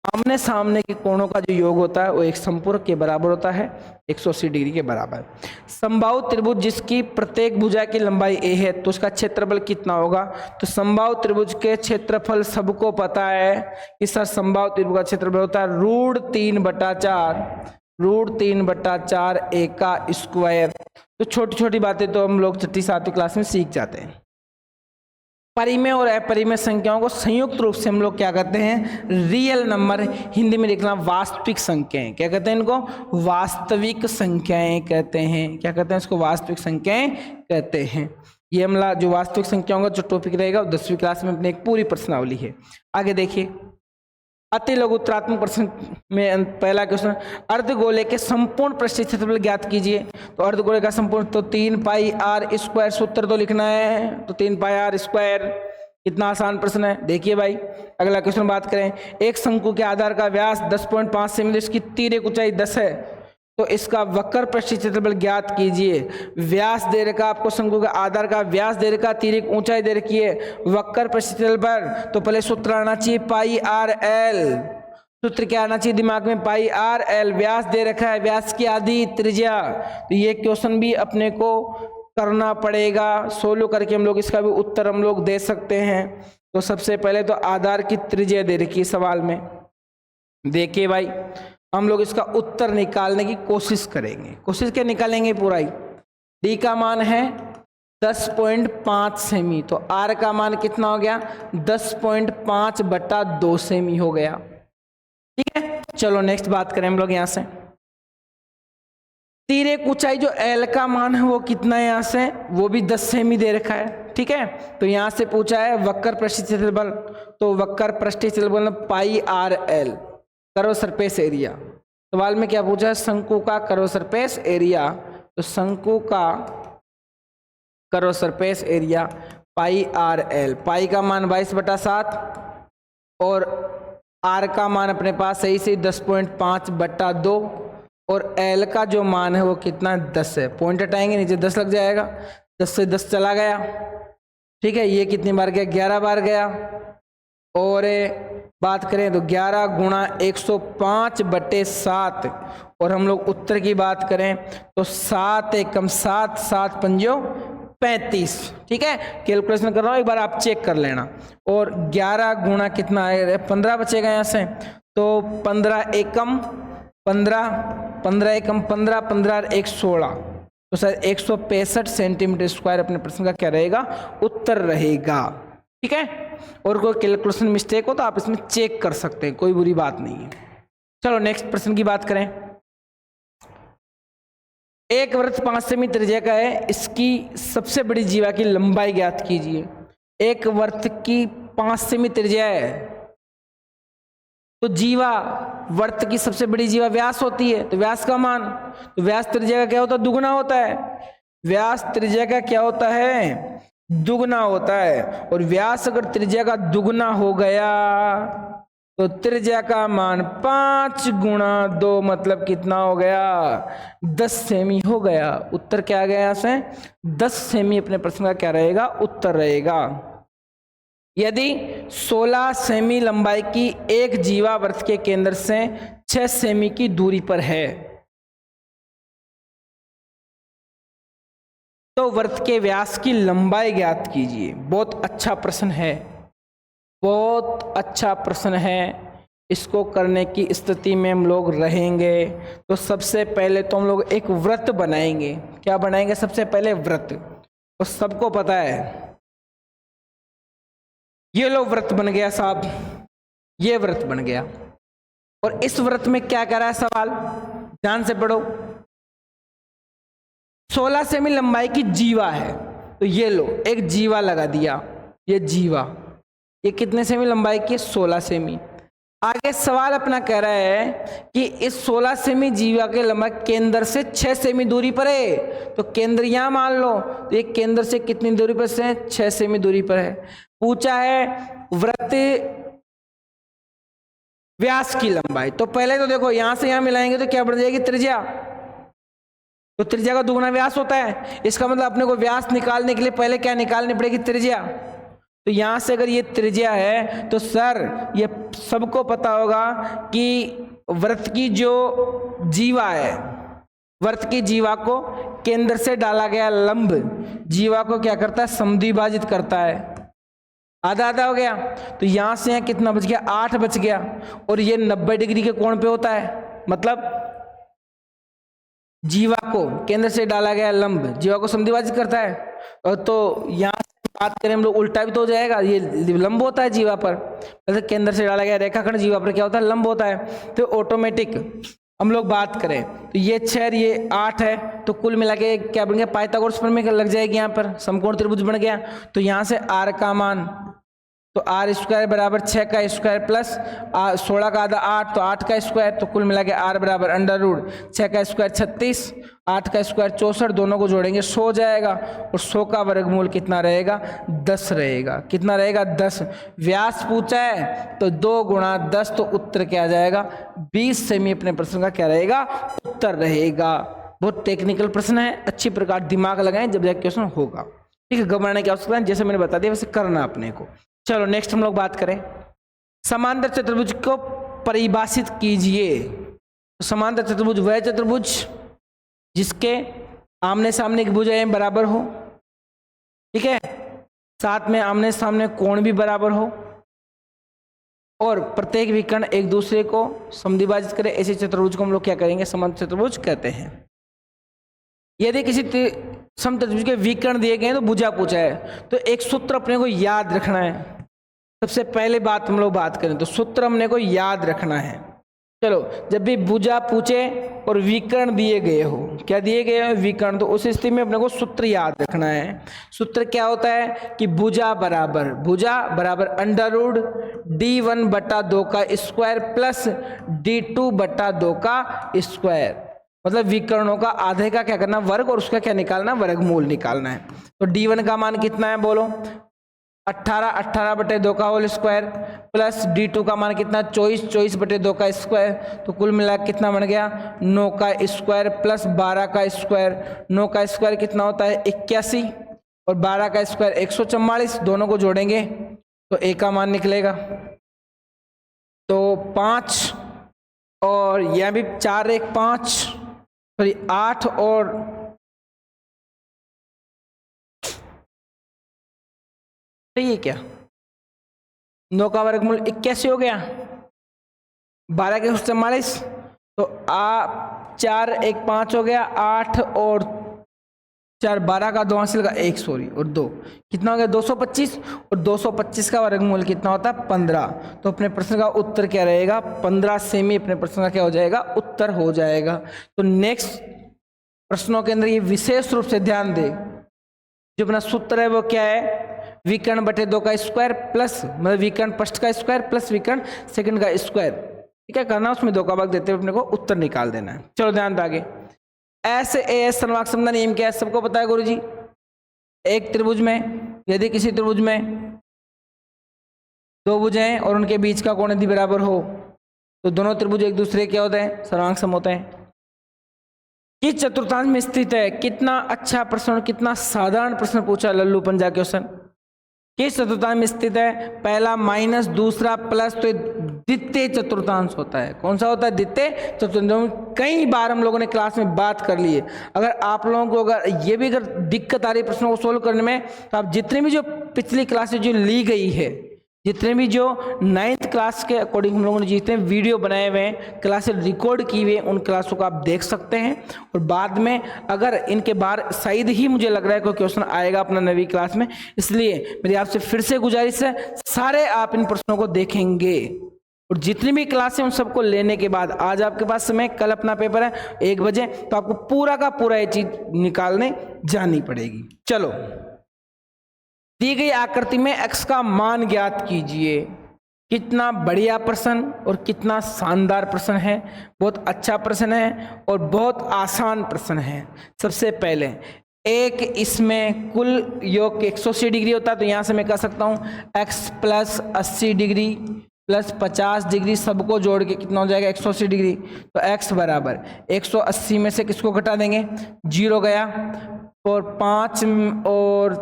आमने सामने के कोणों का जो योग होता है वो एक संपूरक के बराबर होता है, 180 डिग्री के बराबर। समबाहु त्रिभुज जिसकी प्रत्येक भुजा की लंबाई a है तो उसका क्षेत्रफल कितना होगा। तो समबाहु त्रिभुज के क्षेत्रफल सबको पता है कि सर समबाहु त्रिभुज का क्षेत्रफल होता है √3/4, √3/4 a का स्क्वायर। तो छोटी छोटी बातें तो हम लोग 6ठी 7वीं क्लास में सीख जाते हैं। परिमेय और अपरिमेय संख्याओं को संयुक्त रूप से हम लोग क्या कहते हैं, रियल नंबर, हिंदी में लिखना वास्तविक संख्याएं। क्या कहते हैं इनको, वास्तविक संख्याएं कहते हैं। क्या कहते हैं इसको, वास्तविक संख्याएं कहते हैं। ये हमला जो वास्तविक संख्याओं का जो टॉपिक रहेगा वो 10वीं क्लास में अपनी एक पूरी प्रश्नावली है। आगे देखिए, अति लघुत्तरात्मक प्रश्न में पहला क्वेश्चन, अर्धगोले के संपूर्ण पृष्ठीय क्षेत्रफल ज्ञात कीजिए। तो अर्धगोले का संपूर्ण, तो 3πr², सूत्र तो लिखना है, तो 3πr²। कितना आसान प्रश्न है, देखिए भाई। अगला क्वेश्चन बात करें, एक शंकु के आधार का व्यास 10.5 सेमी, इसकी तिर्यक ऊंचाई 10 है। तो इसका वक्र पृष्ठीय क्षेत्रफल ज्ञात कीजिए। व्यास दे रखा आपको शंकु का, आधार का व्यास दे रखा, तिर्यक ऊंचाई दे रखी है, वक्र पृष्ठीय क्षेत्रफल, तो पहले सूत्र आना चाहिए पाई आर एल। सूत्र क्या आना चाहिए दिमाग में? पाई आर एल। व्यास दे रखा है, व्यास की आधी त्रिज्या, तो ये क्वेश्चन भी अपने को करना पड़ेगा। सोल्व करके हम लोग इसका भी उत्तर हम लोग दे सकते हैं। तो सबसे पहले तो आधार की त्रिज्या दे रखी है सवाल में। देखिए भाई, हम लोग इसका उत्तर निकालने की कोशिश करेंगे। कोशिश क्या निकालेंगे पूरा ही। डी का मान है 10.5 सेमी, तो आर का मान कितना हो गया? 10.5/2 सेमी हो गया। ठीक है, चलो नेक्स्ट बात करें हम लोग यहां से। तिर्यक ऊंचाई जो एल का मान है वो कितना है? यहां से वो भी 10 सेमी दे रखा है। ठीक है, तो यहां से पूछा है वक्र पृष्ठीय क्षेत्रफल, तो वक्र पृष्ठीय क्षेत्रफल pi r l, curve surface area. सवाल में क्या पूछा है? शंकु का कर्व सरफेस एरिया, तो शंकु का curve surface area pi r l. Pi का मान 22/7 और आर का मान अपने पास सही से 10.5/2 और एल का जो मान है वो कितना? 10 है। पॉइंट हटाएंगे, नीचे 10 लग जाएगा, 10 से 10 चला गया। ठीक है, ये कितनी बार गया? 11 बार गया। और बात करें तो 11 × 105/7 और हम लोग उत्तर की बात करें तो 7 एकम 7, 7 पंजो 35। ठीक है, कैलकुलेशन कर रहा हूँ, एक बार आप चेक कर लेना। और 11 गुणा कितना है? 15 बचेगा यहाँ से, तो 15 एकम 15, 15 एकम 15, 15 और 1 16, तो सर 165 सेंटीमीटर स्क्वायर अपने प्रश्न का क्या रहेगा? उत्तर रहेगा। ठीक है, और कोई कैलकुलेशन मिस्टेक हो तो आप इसमें चेक कर सकते हैं, कोई बुरी बात नहीं है। चलो नेक्स्ट प्रश्न की बात करें। एक वृत्त 5 सेमी त्रिज्या का है, इसकी सबसे बड़ी जीवा की लंबाई ज्ञात कीजिए। एक वृत्त की 5 सेमी त्रिज्या है, तो जीवा वृत्त की सबसे बड़ी जीवा व्यास होती है, तो व्यास का मान, तो व्यास त्रिज्या का क्या होता है? दुगुना होता है। व्यास त्रिज्या का क्या होता है? दुगुना होता है। और व्यास अगर त्रिज्या का दुगुना हो गया तो त्रिज्या का मान 5 × 2 मतलब कितना हो गया? 10 सेमी हो गया। उत्तर क्या आ गया यहाँ से? 10 सेमी अपने प्रश्न का क्या रहेगा? उत्तर रहेगा। यदि 16 सेमी लंबाई की एक जीवा वृत्त के केंद्र से 6 सेमी की दूरी पर है, तो वृत्त के व्यास की लंबाई ज्ञात कीजिए। बहुत अच्छा प्रश्न है, बहुत अच्छा प्रश्न है। इसको करने की स्थिति में हम लोग रहेंगे। तो सबसे पहले तो हम लोग एक वृत्त बनाएंगे। क्या बनाएंगे? सबसे पहले वृत्त। तो सबको पता है, ये लो वृत्त बन गया साहब, ये वृत्त बन गया। और इस वृत्त में क्या कर रहा है सवाल? ध्यान से पढ़ो। 16 सेमी लंबाई की जीवा है, तो ये लो एक जीवा लगा दिया, ये जीवा, ये कितने सेमी लंबाई की? 16 सेमी। आगे सवाल अपना कह रहा है कि इस 16 सेमी जीवा के लंबाई केंद्र से 6 सेमी दूरी पर है, तो केंद्र यहां मान लो, तो ये केंद्र से कितनी दूरी पर से? 6 सेमी दूरी पर है। पूछा है वृत्त व्यास की लंबाई, तो पहले तो देखो यहां से यहां मिलाएंगे तो क्या बढ़ जाएगी? त्रिज्या। तो त्रिज्या का दुगुना व्यास होता है, इसका मतलब अपने को व्यास निकालने के लिए पहले क्या निकालनी पड़ेगी? त्रिज्या। तो यहां से अगर ये त्रिज्या है तो सर ये सबको पता होगा कि वृत्त की जो जीवा है, वृत्त की जीवा को केंद्र से डाला गया लंब जीवा को क्या करता है? समद्विभाजित करता है। आधा आधा हो गया, तो यहां से यहां कितना बच गया? 8 बच गया। और ये 90 डिग्री के कोण पे होता है, मतलब जीवा को केंद्र से डाला गया लंब जीवा को समद्विभाजित करता है। और तो यहां बात करें हम लोग उल्टा भी तो हो जाएगा, ये लंब होता है जीवा पर, मतलब केंद्र से डाला गया रेखाखंड जीवा पर क्या होता है? लंब होता है। तो ऑटोमेटिक हम लोग बात करें तो ये 6 ये 8 है, तो कुल मिला के क्या बन गया? पाइथागोरस प्रमेय लग जाएगी, यहाँ पर समकोण त्रिभुज बन गया। तो यहाँ से आर का मान, तो आर स्क्वायर बराबर 6 का स्क्वायर प्लस 16 का आधा 8, तो 8 का स्क्वायर, तो कुल मिला के आर बराबर √6 का स्क्वायर 36 8 का स्क्वायर 64, दोनों को जोड़ेंगे 100 हो जाएगा, और 100 का वर्गमूल कितना रहेगा? 10 रहेगा। कितना रहेगा? 10। व्यास पूछा है तो 2 गुणा 10, तो उत्तर क्या आ जाएगा? 20 सेमी अपने प्रश्न का क्या रहेगा? उत्तर रहेगा। बहुत टेक्निकल प्रश्न है, अच्छी प्रकार दिमाग लगाएं जब जाके क्वेश्चन होगा। ठीक है, घबराने की आवश्यकता नहीं, जैसे मैंने बता दिया वैसे करना अपने को। चलो नेक्स्ट हम लोग बात करें, समांतर चतुर्भुज को परिभाषित कीजिए। तो समांतर चतुर्भुज वह चतुर्भुज जिसके आमने सामने की भुजाएं बराबर हो, ठीक है, साथ में आमने सामने कोण भी बराबर हो, और प्रत्येक विकर्ण एक दूसरे को समद्विभाजित करे, ऐसे चतुर्भुज को हम लोग क्या करेंगे? समांतर चतुर्भुज कहते हैं। यदि किसी समचतुर्भुज के विकर्ण दिए गए हैं तो भुजा पूछा है, तो एक सूत्र अपने को याद रखना है। सबसे पहले बात हम लोग बात करें तो सूत्र हमने को याद रखना है। चलो, जब भी भुजा पूछे और विकर्ण दिए गए हो, क्या दिए गए हो? विकर्ण, तो उस स्थिति में अपने को सूत्र याद रखना है। सूत्र क्या होता है कि भुजा बराबर अंडर रूट d1/2 का स्क्वायर प्लस d2/2 का स्क्वायर, मतलब विकर्णों का आधे का क्या करना? वर्ग, और उसका क्या निकालना? वर्गमूल निकालना है। तो d1 का मान कितना है? बोलो 18/2 का होल स्क्वायर प्लस d2 का मान कितना? 24/2 का स्क्वायर, तो कुल मिला कितना बन गया? 9 का स्क्वायर प्लस 12 का स्क्वायर। 9 का स्क्वायर कितना होता है? 81, और 12 का स्क्वायर 144, दोनों को जोड़ेंगे तो a का मान निकलेगा तो 5, और यह भी 4 1 5, सॉरी 8, और सही है क्या? 9 का वर्गमूल 81 हो गया, 12 के 144, तो 4 1 5 हो गया, 8 और 4 12 का 2 हासिल का 1 सॉरी और 2 कितना हो गया? 225, और 225 का वर्गमूल कितना होता है? 15। तो अपने प्रश्न का उत्तर क्या रहेगा? 15 सेमी अपने प्रश्न का क्या हो जाएगा? उत्तर हो जाएगा। तो नेक्स्ट प्रश्नों के अंदर ये विशेष रूप से ध्यान दे, जो अपना सूत्र है वो क्या है? विकर्ण/2 का स्क्वायर प्लस, मतलब विकर्ण फर्स्ट का स्क्वायर प्लस विकर्ण सेकंड का स्क्वायर, ठीक है, करना, उसमें 2 का भाग देते हुए अपने को उत्तर निकाल देना है। चलो ध्यान आगे, ऐसे एस सर्वांग समता नियम क्या है? सबको पता है गुरुजी। एक त्रिभुज में, यदि किसी त्रिभुज में 2 भुजाएं और उनके बीच का कोण यदि बराबर हो, तो दोनों त्रिभुज एक दूसरे क्या होते हैं? सर्वांग सम होते हैं। किस चतुर्थांश में स्थित है? कितना अच्छा प्रश्न, कितना साधारण प्रश्न पूछा लल्लू पंजा क्वेश्चन। किस चतुर्थांश में स्थित है? पहला माइनस, दूसरा प्लस, तो द्वितीय चतुर्थांश होता है। कौन सा होता है? द्वितीय चतुर्थांश। कई बार हम लोगों ने क्लास में बात कर ली है। अगर आप लोगों को अगर दिक्कत आ रही है प्रश्नों को सोल्व करने में, तो आप जितने भी जो पिछली क्लासेज जो ली गई है, जितने भी जो 9th क्लास के अकॉर्डिंग हम लोगों ने जितने वीडियो बनाए हुए हैं, क्लासेस रिकॉर्ड की हुई, उन क्लासों को आप देख सकते हैं। और बाद में अगर इनके बाहर शायद ही मुझे लग रहा है कोई क्वेश्चन आएगा अपना 9वीं क्लास में, इसलिए मेरी आपसे फिर से गुजारिश है, सारे आप इन प्रश्नों को देखेंगे और जितनी भी क्लास है उन सबको लेने के बाद, आज आपके पास समय, कल अपना पेपर है 1 बजे, तो आपको पूरा का पूरा ये चीज निकालने जानी पड़ेगी। चलो, दी गई आकृति में x का मान ज्ञात कीजिए। कितना बढ़िया प्रश्न और कितना शानदार प्रश्न है, बहुत अच्छा प्रश्न है और बहुत आसान प्रश्न है। सबसे पहले एक इसमें कुल योग 180 डिग्री होता है, तो यहां से मैं कह सकता हूं x plus 80 degree plus 50 degree सबको जोड़ के कितना हो जाएगा? 180 डिग्री। तो x बराबर 180 में से किसको घटा देंगे? 0 गया, और 5 और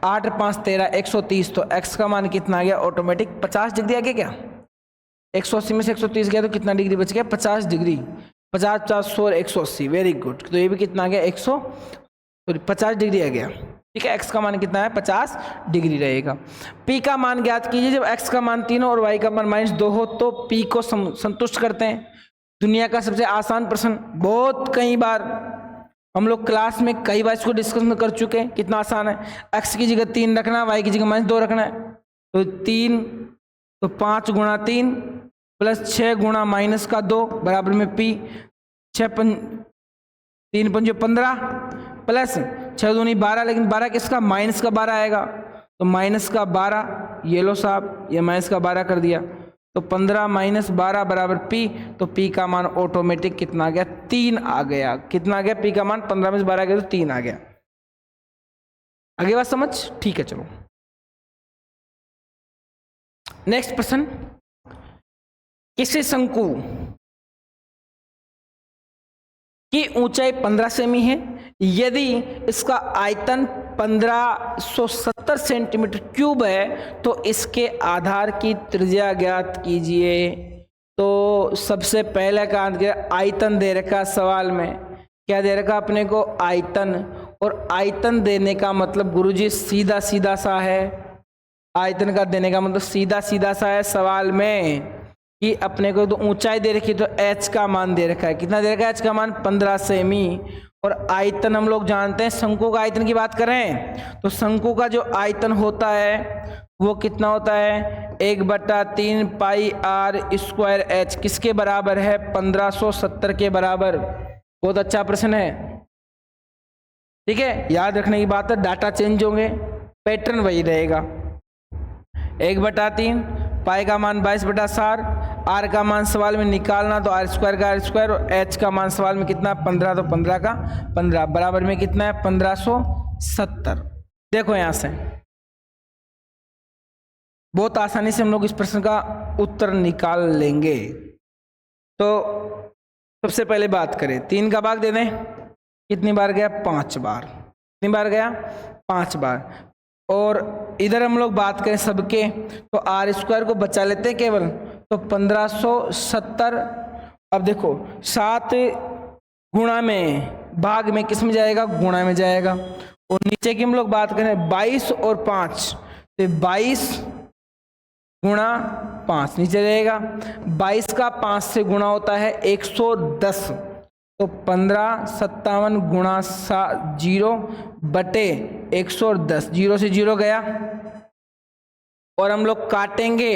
8 5 13 130, तो x का मान कितना आ गया? ऑटोमेटिक 50 डिग्री आ गया। क्या 180 में से 130 गया तो कितना डिग्री बच गया? 50 डिग्री। 50 50 100 180, very good. तो ये भी कितना आ गया? 50 डिग्री आ गया। ठीक है, x का मान कितना है? 50 डिग्री रहेगा। p का मान ज्ञात कीजिए। जब x का मान 3 और y का मान -2 हो तो p को संतुष्ट करते हैं। दुनिया का सबसे आसान प्रश्न, बहुत कई बार हम लोग क्लास में कई बार इसको डिस्कशन कर चुके हैं। कितना आसान है, x की जगह 3 रखना, y की जगह -2 रखना है। तो 3 तो 5 गुणा 3 प्लस 6 गुणा -2 बराबर में p, 3 पंजे 15 प्लस 6 दूनी 12, लेकिन 12 किसका? -12 आएगा, तो -12, ये लो साहब, ये -12 कर दिया। तो 15 माइनस 12 बराबर P, तो P का मान ऑटोमेटिक कितना आ गया, 3 आ गया। कितना आ गया, P का मान 15 में से 12 आ गया तो 3 आ गया। आगे बात समझ, ठीक है। चलो नेक्स्ट प्रश्न, किसी शंकु की ऊंचाई 15 सेमी है, यदि इसका आयतन 1570 सेंटीमीटर क्यूब है तो इसके आधार की त्रिज्या ज्ञात कीजिए। तो सबसे पहले का आयतन दे रखा सवाल में, क्या दे रखा अपने को, आयतन। और आयतन देने का मतलब गुरुजी सीधा सीधा सा है, आयतन का देने का मतलब सीधा सीधा सा है सवाल में कि अपने को तो ऊंचाई दे रखी, तो h का मान दे रखा है। कितना दे रखा है, h का मान 15 सेमी। और आयतन हम लोग जानते हैं, शंकु का आयतन की बात करें तो शंकु का जो आयतन होता है वो कितना होता है, 1/3 पाई r स्क्वायर h। किसके बराबर है, 1570 के बराबर। बहुत अच्छा प्रश्न है, ठीक है। याद रखने की बात है, डाटा चेंज होंगे, पैटर्न वही रहेगा। 1/3 पाई का मान 22/4, आर का मान सवाल में निकालना तो r स्क्वायर का r² और h का मान सवाल में कितना, 15, तो 15 का 15 बराबर में कितना है, 1570। देखो यहां से बहुत आसानी से हम लोग इस प्रश्न का उत्तर निकाल लेंगे। तो सबसे पहले बात करें, 3 का भाग दे दें, कितनी बार गया, 5 बार। कितनी बार गया, 5 बार। और इधर हम लोग बात करें सबके, तो आर स्क्वायर को बचा लेते हैं केवल, तो 1570। अब देखो 7 गुणा में, भाग में किस में जाएगा, गुणा में जाएगा। और नीचे की हम लोग बात करें 22 और 5, तो 22 गुणा 5 नीचे रहेगा। 22 का 5 से गुणा होता है 110, तो 1557 गुणा 0 बटे 110, 0 से 0 गया। और हम लोग काटेंगे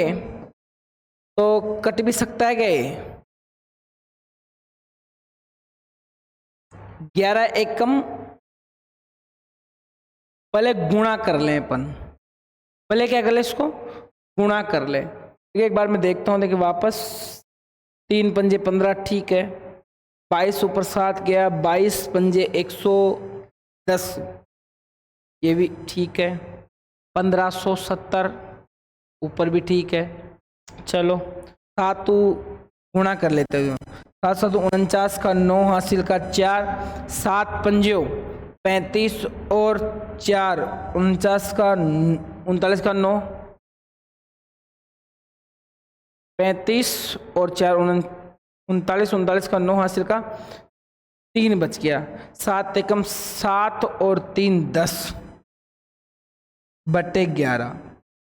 तो कट भी सकता है क्या, 11 एकम, पहले गुणा कर लें अपन, पहले क्या कर ले, इसको गुणा कर ले। एक बार मैं देखता हूं, देखिए वापस 3 पंजे 15, ठीक है। 22 ऊपर 7 गया, 22 पंजे 110, ये भी ठीक है। 1570 ऊपर भी ठीक है। चलो 7 गुणा कर लेते हैं, 7 7 49 का 9 हासिल का 4, 7 पंजो 35 और 4 49 का 39 का 9, 35 और 4 39, 39 का 9 हासिल का 3 बच गया। 7 एकम 7 और 3 10 बटे 11।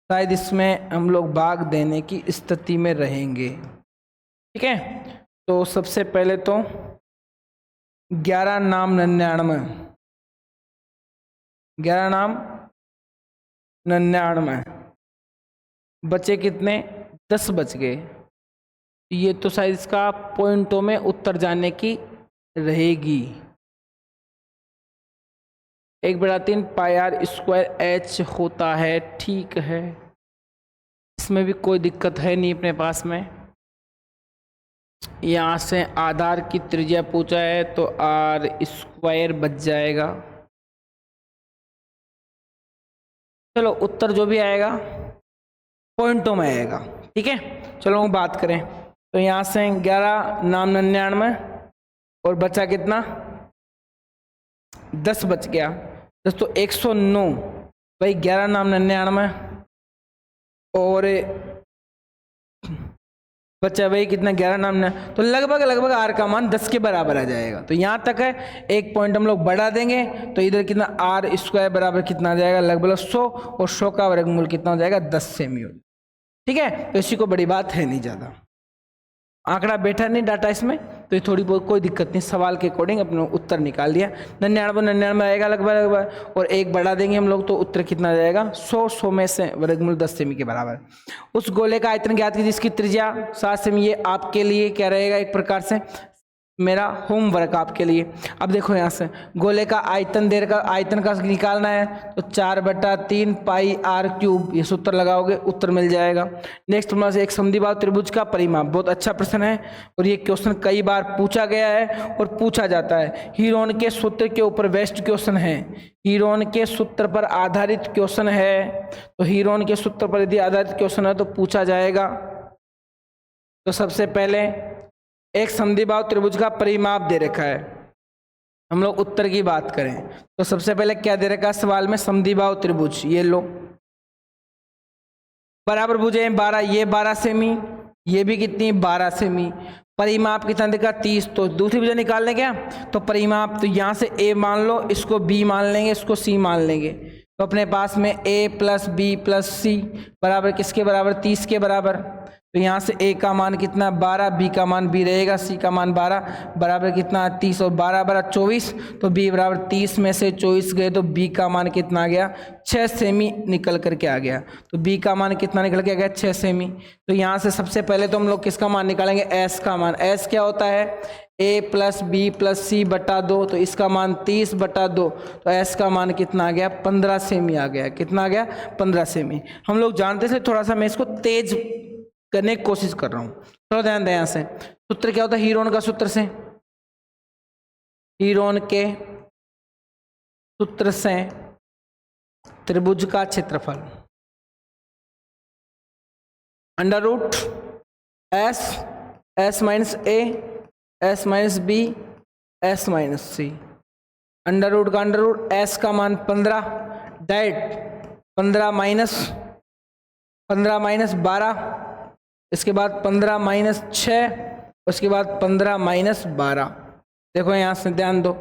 शायद इसमें हम लोग भाग देने की स्थिति में रहेंगे, ठीक है। तो सबसे पहले तो 11 नाम 99, 11 नाम 99, बचे कितने, 10 बच गए। ये तो शायद इसका पॉइंटों में उत्तर जाने की रहेगी। 1/3 पाई r स्क्वायर h होता है, ठीक है, इसमें भी कोई दिक्कत है नहीं अपने पास में। यहाँ से आधार की त्रिज्या पूछा है तो r स्क्वायर बच जाएगा। चलो उत्तर जो भी आएगा पॉइंटों में आएगा, ठीक है। चलो हम बात करें तो यहाँ से 11 नाम 99 और बचा कितना, 10 बच गया। 10 तो 109 भाई, 11 नाम 99 और बचा भाई कितना, 11 नाम 99, तो लगभग आर का मान 10 के बराबर आ जाएगा। तो यहाँ तक है, एक पॉइंट हम लोग बढ़ा देंगे तो इधर कितना, आर स्क्वायर बराबर कितना आ जाएगा, लगभग 100, और 100 का वर्गमूल कितना हो जाएगा, 10 सेमी हो, ठीक है। तो इसी को बड़ी बात है नहीं, ज़्यादा आंकड़ा बैठा नहीं डाटा इसमें, तो ये थोड़ी बहुत कोई दिक्कत नहीं, सवाल के अकॉर्डिंग अपने उत्तर निकाल दिया। 99 आएगा लगभग, और एक बढ़ा देंगे हम लोग तो उत्तर कितना आ जाएगा, 100 में से वर्गमूल 10 सेमी के बराबर। उस गोले का आयतन ज्ञात कीजिए जिसकी त्रिज्या 7 सेमी। ये आपके लिए क्या रहेगा, एक प्रकार से मेरा होमवर्क आपके लिए। अब देखो यहाँ से गोले का आयतन देर का आयतन का निकालना है तो 4/3 पाई r क्यूब, ये सूत्र लगाओगे उत्तर मिल जाएगा। नेक्स्ट हमारे से एक समद्विबाहु त्रिभुज का परिमाप, बहुत अच्छा प्रश्न है और ये क्वेश्चन कई बार पूछा गया है और पूछा जाता है। हीरोन के सूत्र के ऊपर बेस्ट क्वेश्चन है, हीरोन के सूत्र पर आधारित क्वेश्चन है, तो हीरोन के सूत्र पर यदि आधारित क्वेश्चन है तो पूछा जाएगा। तो सबसे पहले एक समद्विबाहु त्रिभुज का परिमाप दे रखा है, हम लोग उत्तर की बात करें तो सबसे पहले क्या दे रखा है सवाल में, समद्विबाहु त्रिभुज, ये लो बराबर भुजाएं 12, ये 12 सेमी, ये भी कितनी 12 सेमी, परिमाप कितना देखा 30, तो दूसरी भुजा निकालने क्या, तो परिमाप तो यहाँ से a मान लो, इसको b मान लेंगे, इसको c मान लेंगे, तो अपने पास में a plus b plus c बराबर किसके बराबर 30 के बराबर। तो यहाँ से a का मान कितना 12, b का मान b रहेगा, c का मान 12 बराबर कितना 30 और 12 बराबर 24, तो b बराबर 30 में से 24 गए तो b का मान कितना आ गया 6 सेमी निकल करके आ गया। तो b का मान कितना निकल के आ गया 6 सेमी। तो यहाँ से सबसे पहले तो हम लोग किसका मान निकालेंगे, s का मान। s क्या होता है a plus b plus c बटा 2, तो इसका मान 30/2, तो s का मान कितना आ गया 15 सेमी आ गया। कितना आ गया 15 सेमी। हम लोग जानते थे, थोड़ा सा मैं इसको तेज करने की कोशिश कर रहा हूं, थोड़ा ध्यान दें। यहाँ से सूत्र क्या होता है हीरोन का सूत्र से, हीरोन के सूत्र से त्रिभुज का क्षेत्रफल under root s minus a s minus b s minus c, under root का अंडर रूट, s का मान 15 डाइट 15 माइनस 12, इसके बाद 15 माइनस 6, उसके बाद 15 माइनस 12। देखो यहाँ से ध्यान दो,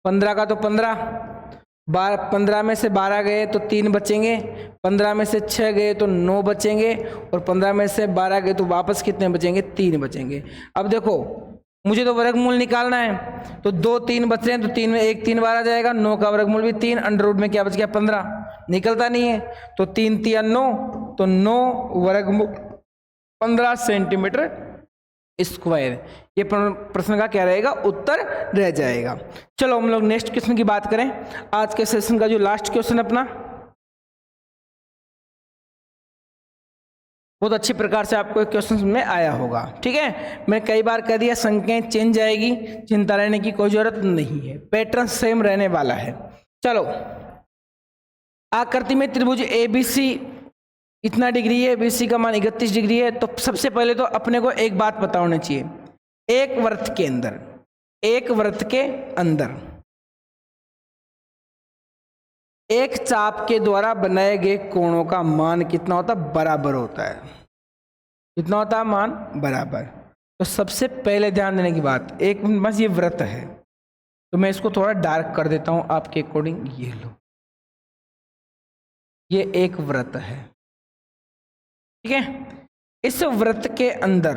15 का तो 15 में से 12 गए तो 3 बचेंगे, 15 में से 6 गए तो 9 बचेंगे, और 15 में से 12 गए तो वापस कितने बचेंगे 3 बचेंगे। अब देखो मुझे तो वर्गमूल निकालना है, तो 2 3 बच रहे हैं, तो 3 में 1 3 बार आ जाएगा, 9 का वर्गमूल भी 3, अंडर रूट में क्या बच गया 15, निकलता नहीं है, तो 3 3 9, तो 9 वर्गमूल 15 सेंटीमीटर स्क्वायर। ये प्रश्न का क्या रहेगा उत्तर रह जाएगा। चलो हम लोग नेक्स्ट क्वेश्चन की बात करें। आज के सेशन का जो लास्ट क्वेश्चन अपना बहुत अच्छी प्रकार से आपको क्वेश्चन में आया होगा, ठीक है। मैं कई बार कह दिया संख्याएं चेंज आएगी, चिंता रहने की कोई जरूरत नहीं है, पैटर्न सेम रहने वाला है। चलो आकृति में त्रिभुज ABC इतना डिग्री है, BC का मान 31 डिग्री है। तो सबसे पहले तो अपने को एक बात पता होनी चाहिए, एक वृत्त के अंदर एक चाप के द्वारा बनाए गए कोणों का मान कितना होता है, बराबर होता है। कितना होता है मान बराबर। तो सबसे पहले ध्यान देने की बात, एक बस ये वृत्त है, तो मैं इसको थोड़ा डार्क कर देता हूं आपके अकॉर्डिंग। ये लो, ये एक वृत्त है, ठीक है। इस वृत्त के अंदर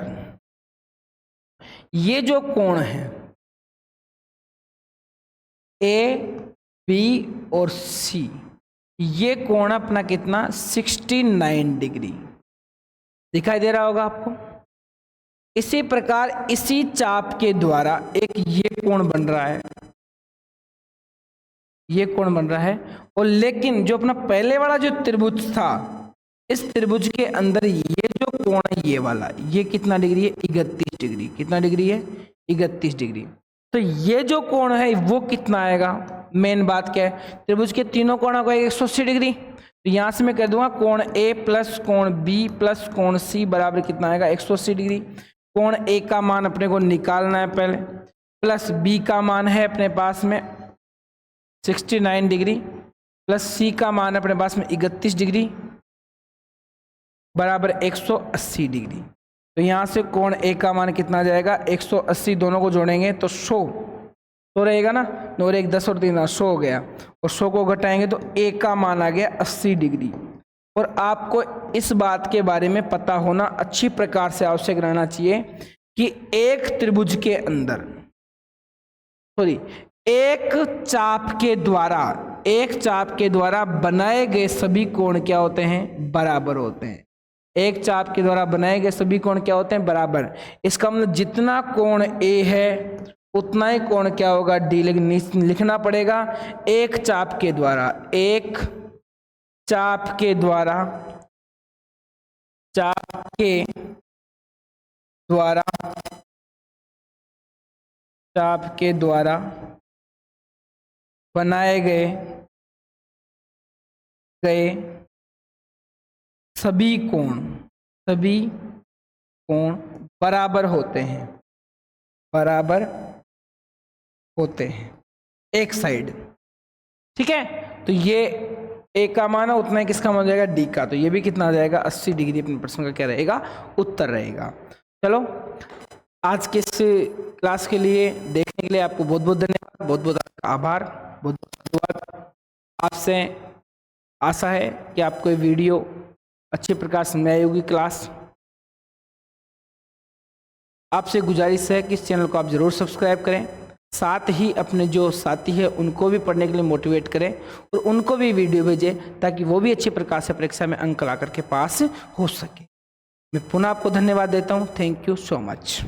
ये जो कोण है A, B और C, ये कोण अपना कितना 69 डिग्री दिखाई दे रहा होगा आपको। इसी प्रकार इसी चाप के द्वारा एक ये कोण बन रहा है, ये कोण बन रहा है। और लेकिन जो अपना पहले वाला जो त्रिभुज था, इस त्रिभुज के अंदर ये जो कोण है ये वाला, ये कितना डिग्री है 31 डिग्री। कितना डिग्री है 31 डिग्री। तो ये जो कोण है वो कितना आएगा, मेन बात क्या है, त्रिभुज के तीनों कोणों का 180 डिग्री। तो यहां से मैं कह दूंगा कोण A प्लस कोण B प्लस कोण C बराबर कितना आएगा 180 डिग्री। कोण A का मान अपने को निकालना है पहले, प्लस B का मान है अपने पास में 69 डिग्री, प्लस C का मान अपने पास में 31 डिग्री बराबर 180 डिग्री। तो यहाँ से कोण A का मान कितना आ जाएगा 180, दोनों को जोड़ेंगे तो 100 तो रहेगा ना, 9 और 1 10 और 3 100 हो गया, और 100 को घटाएंगे तो A का मान आ गया 80 डिग्री। और आपको इस बात के बारे में पता होना अच्छी प्रकार से आवश्यक रहना चाहिए कि एक त्रिभुज के अंदर एक चाप के द्वारा बनाए गए सभी कोण क्या होते हैं, बराबर होते हैं। एक चाप के द्वारा बनाए गए सभी कोण क्या होते हैं, बराबर। इसका मतलब जितना कोण ए है उतना ही कोण क्या होगा, डी। लेकिन लिखना पड़ेगा एक चाप के द्वारा, एक चाप के द्वारा, चाप के द्वारा, चाप के द्वारा बनाए गए सभी कोण बराबर होते हैं, बराबर होते हैं एक साइड। ठीक है, तो ये ए का मान है उतना ही किसका मान हो जाएगा, डी का। तो ये भी कितना आ जाएगा, 80 डिग्री अपने प्रश्न का क्या रहेगा, उत्तर रहेगा। चलो, आज के इस क्लास के लिए देखने के लिए आपको बहुत बहुत धन्यवाद, बहुत बहुत आभार, बहुत बहुत धन्यवाद। आपसे आशा है कि आपको ये वीडियो अच्छे प्रकार समझ आई होगी क्लास। आपसे गुजारिश है कि इस चैनल को आप ज़रूर सब्सक्राइब करें, साथ ही अपने जो साथी है उनको भी पढ़ने के लिए मोटिवेट करें और उनको भी वीडियो भेजें ताकि वो भी अच्छे प्रकार से परीक्षा में अंक ला करके पास हो सके। मैं पुनः आपको धन्यवाद देता हूँ। Thank you so much.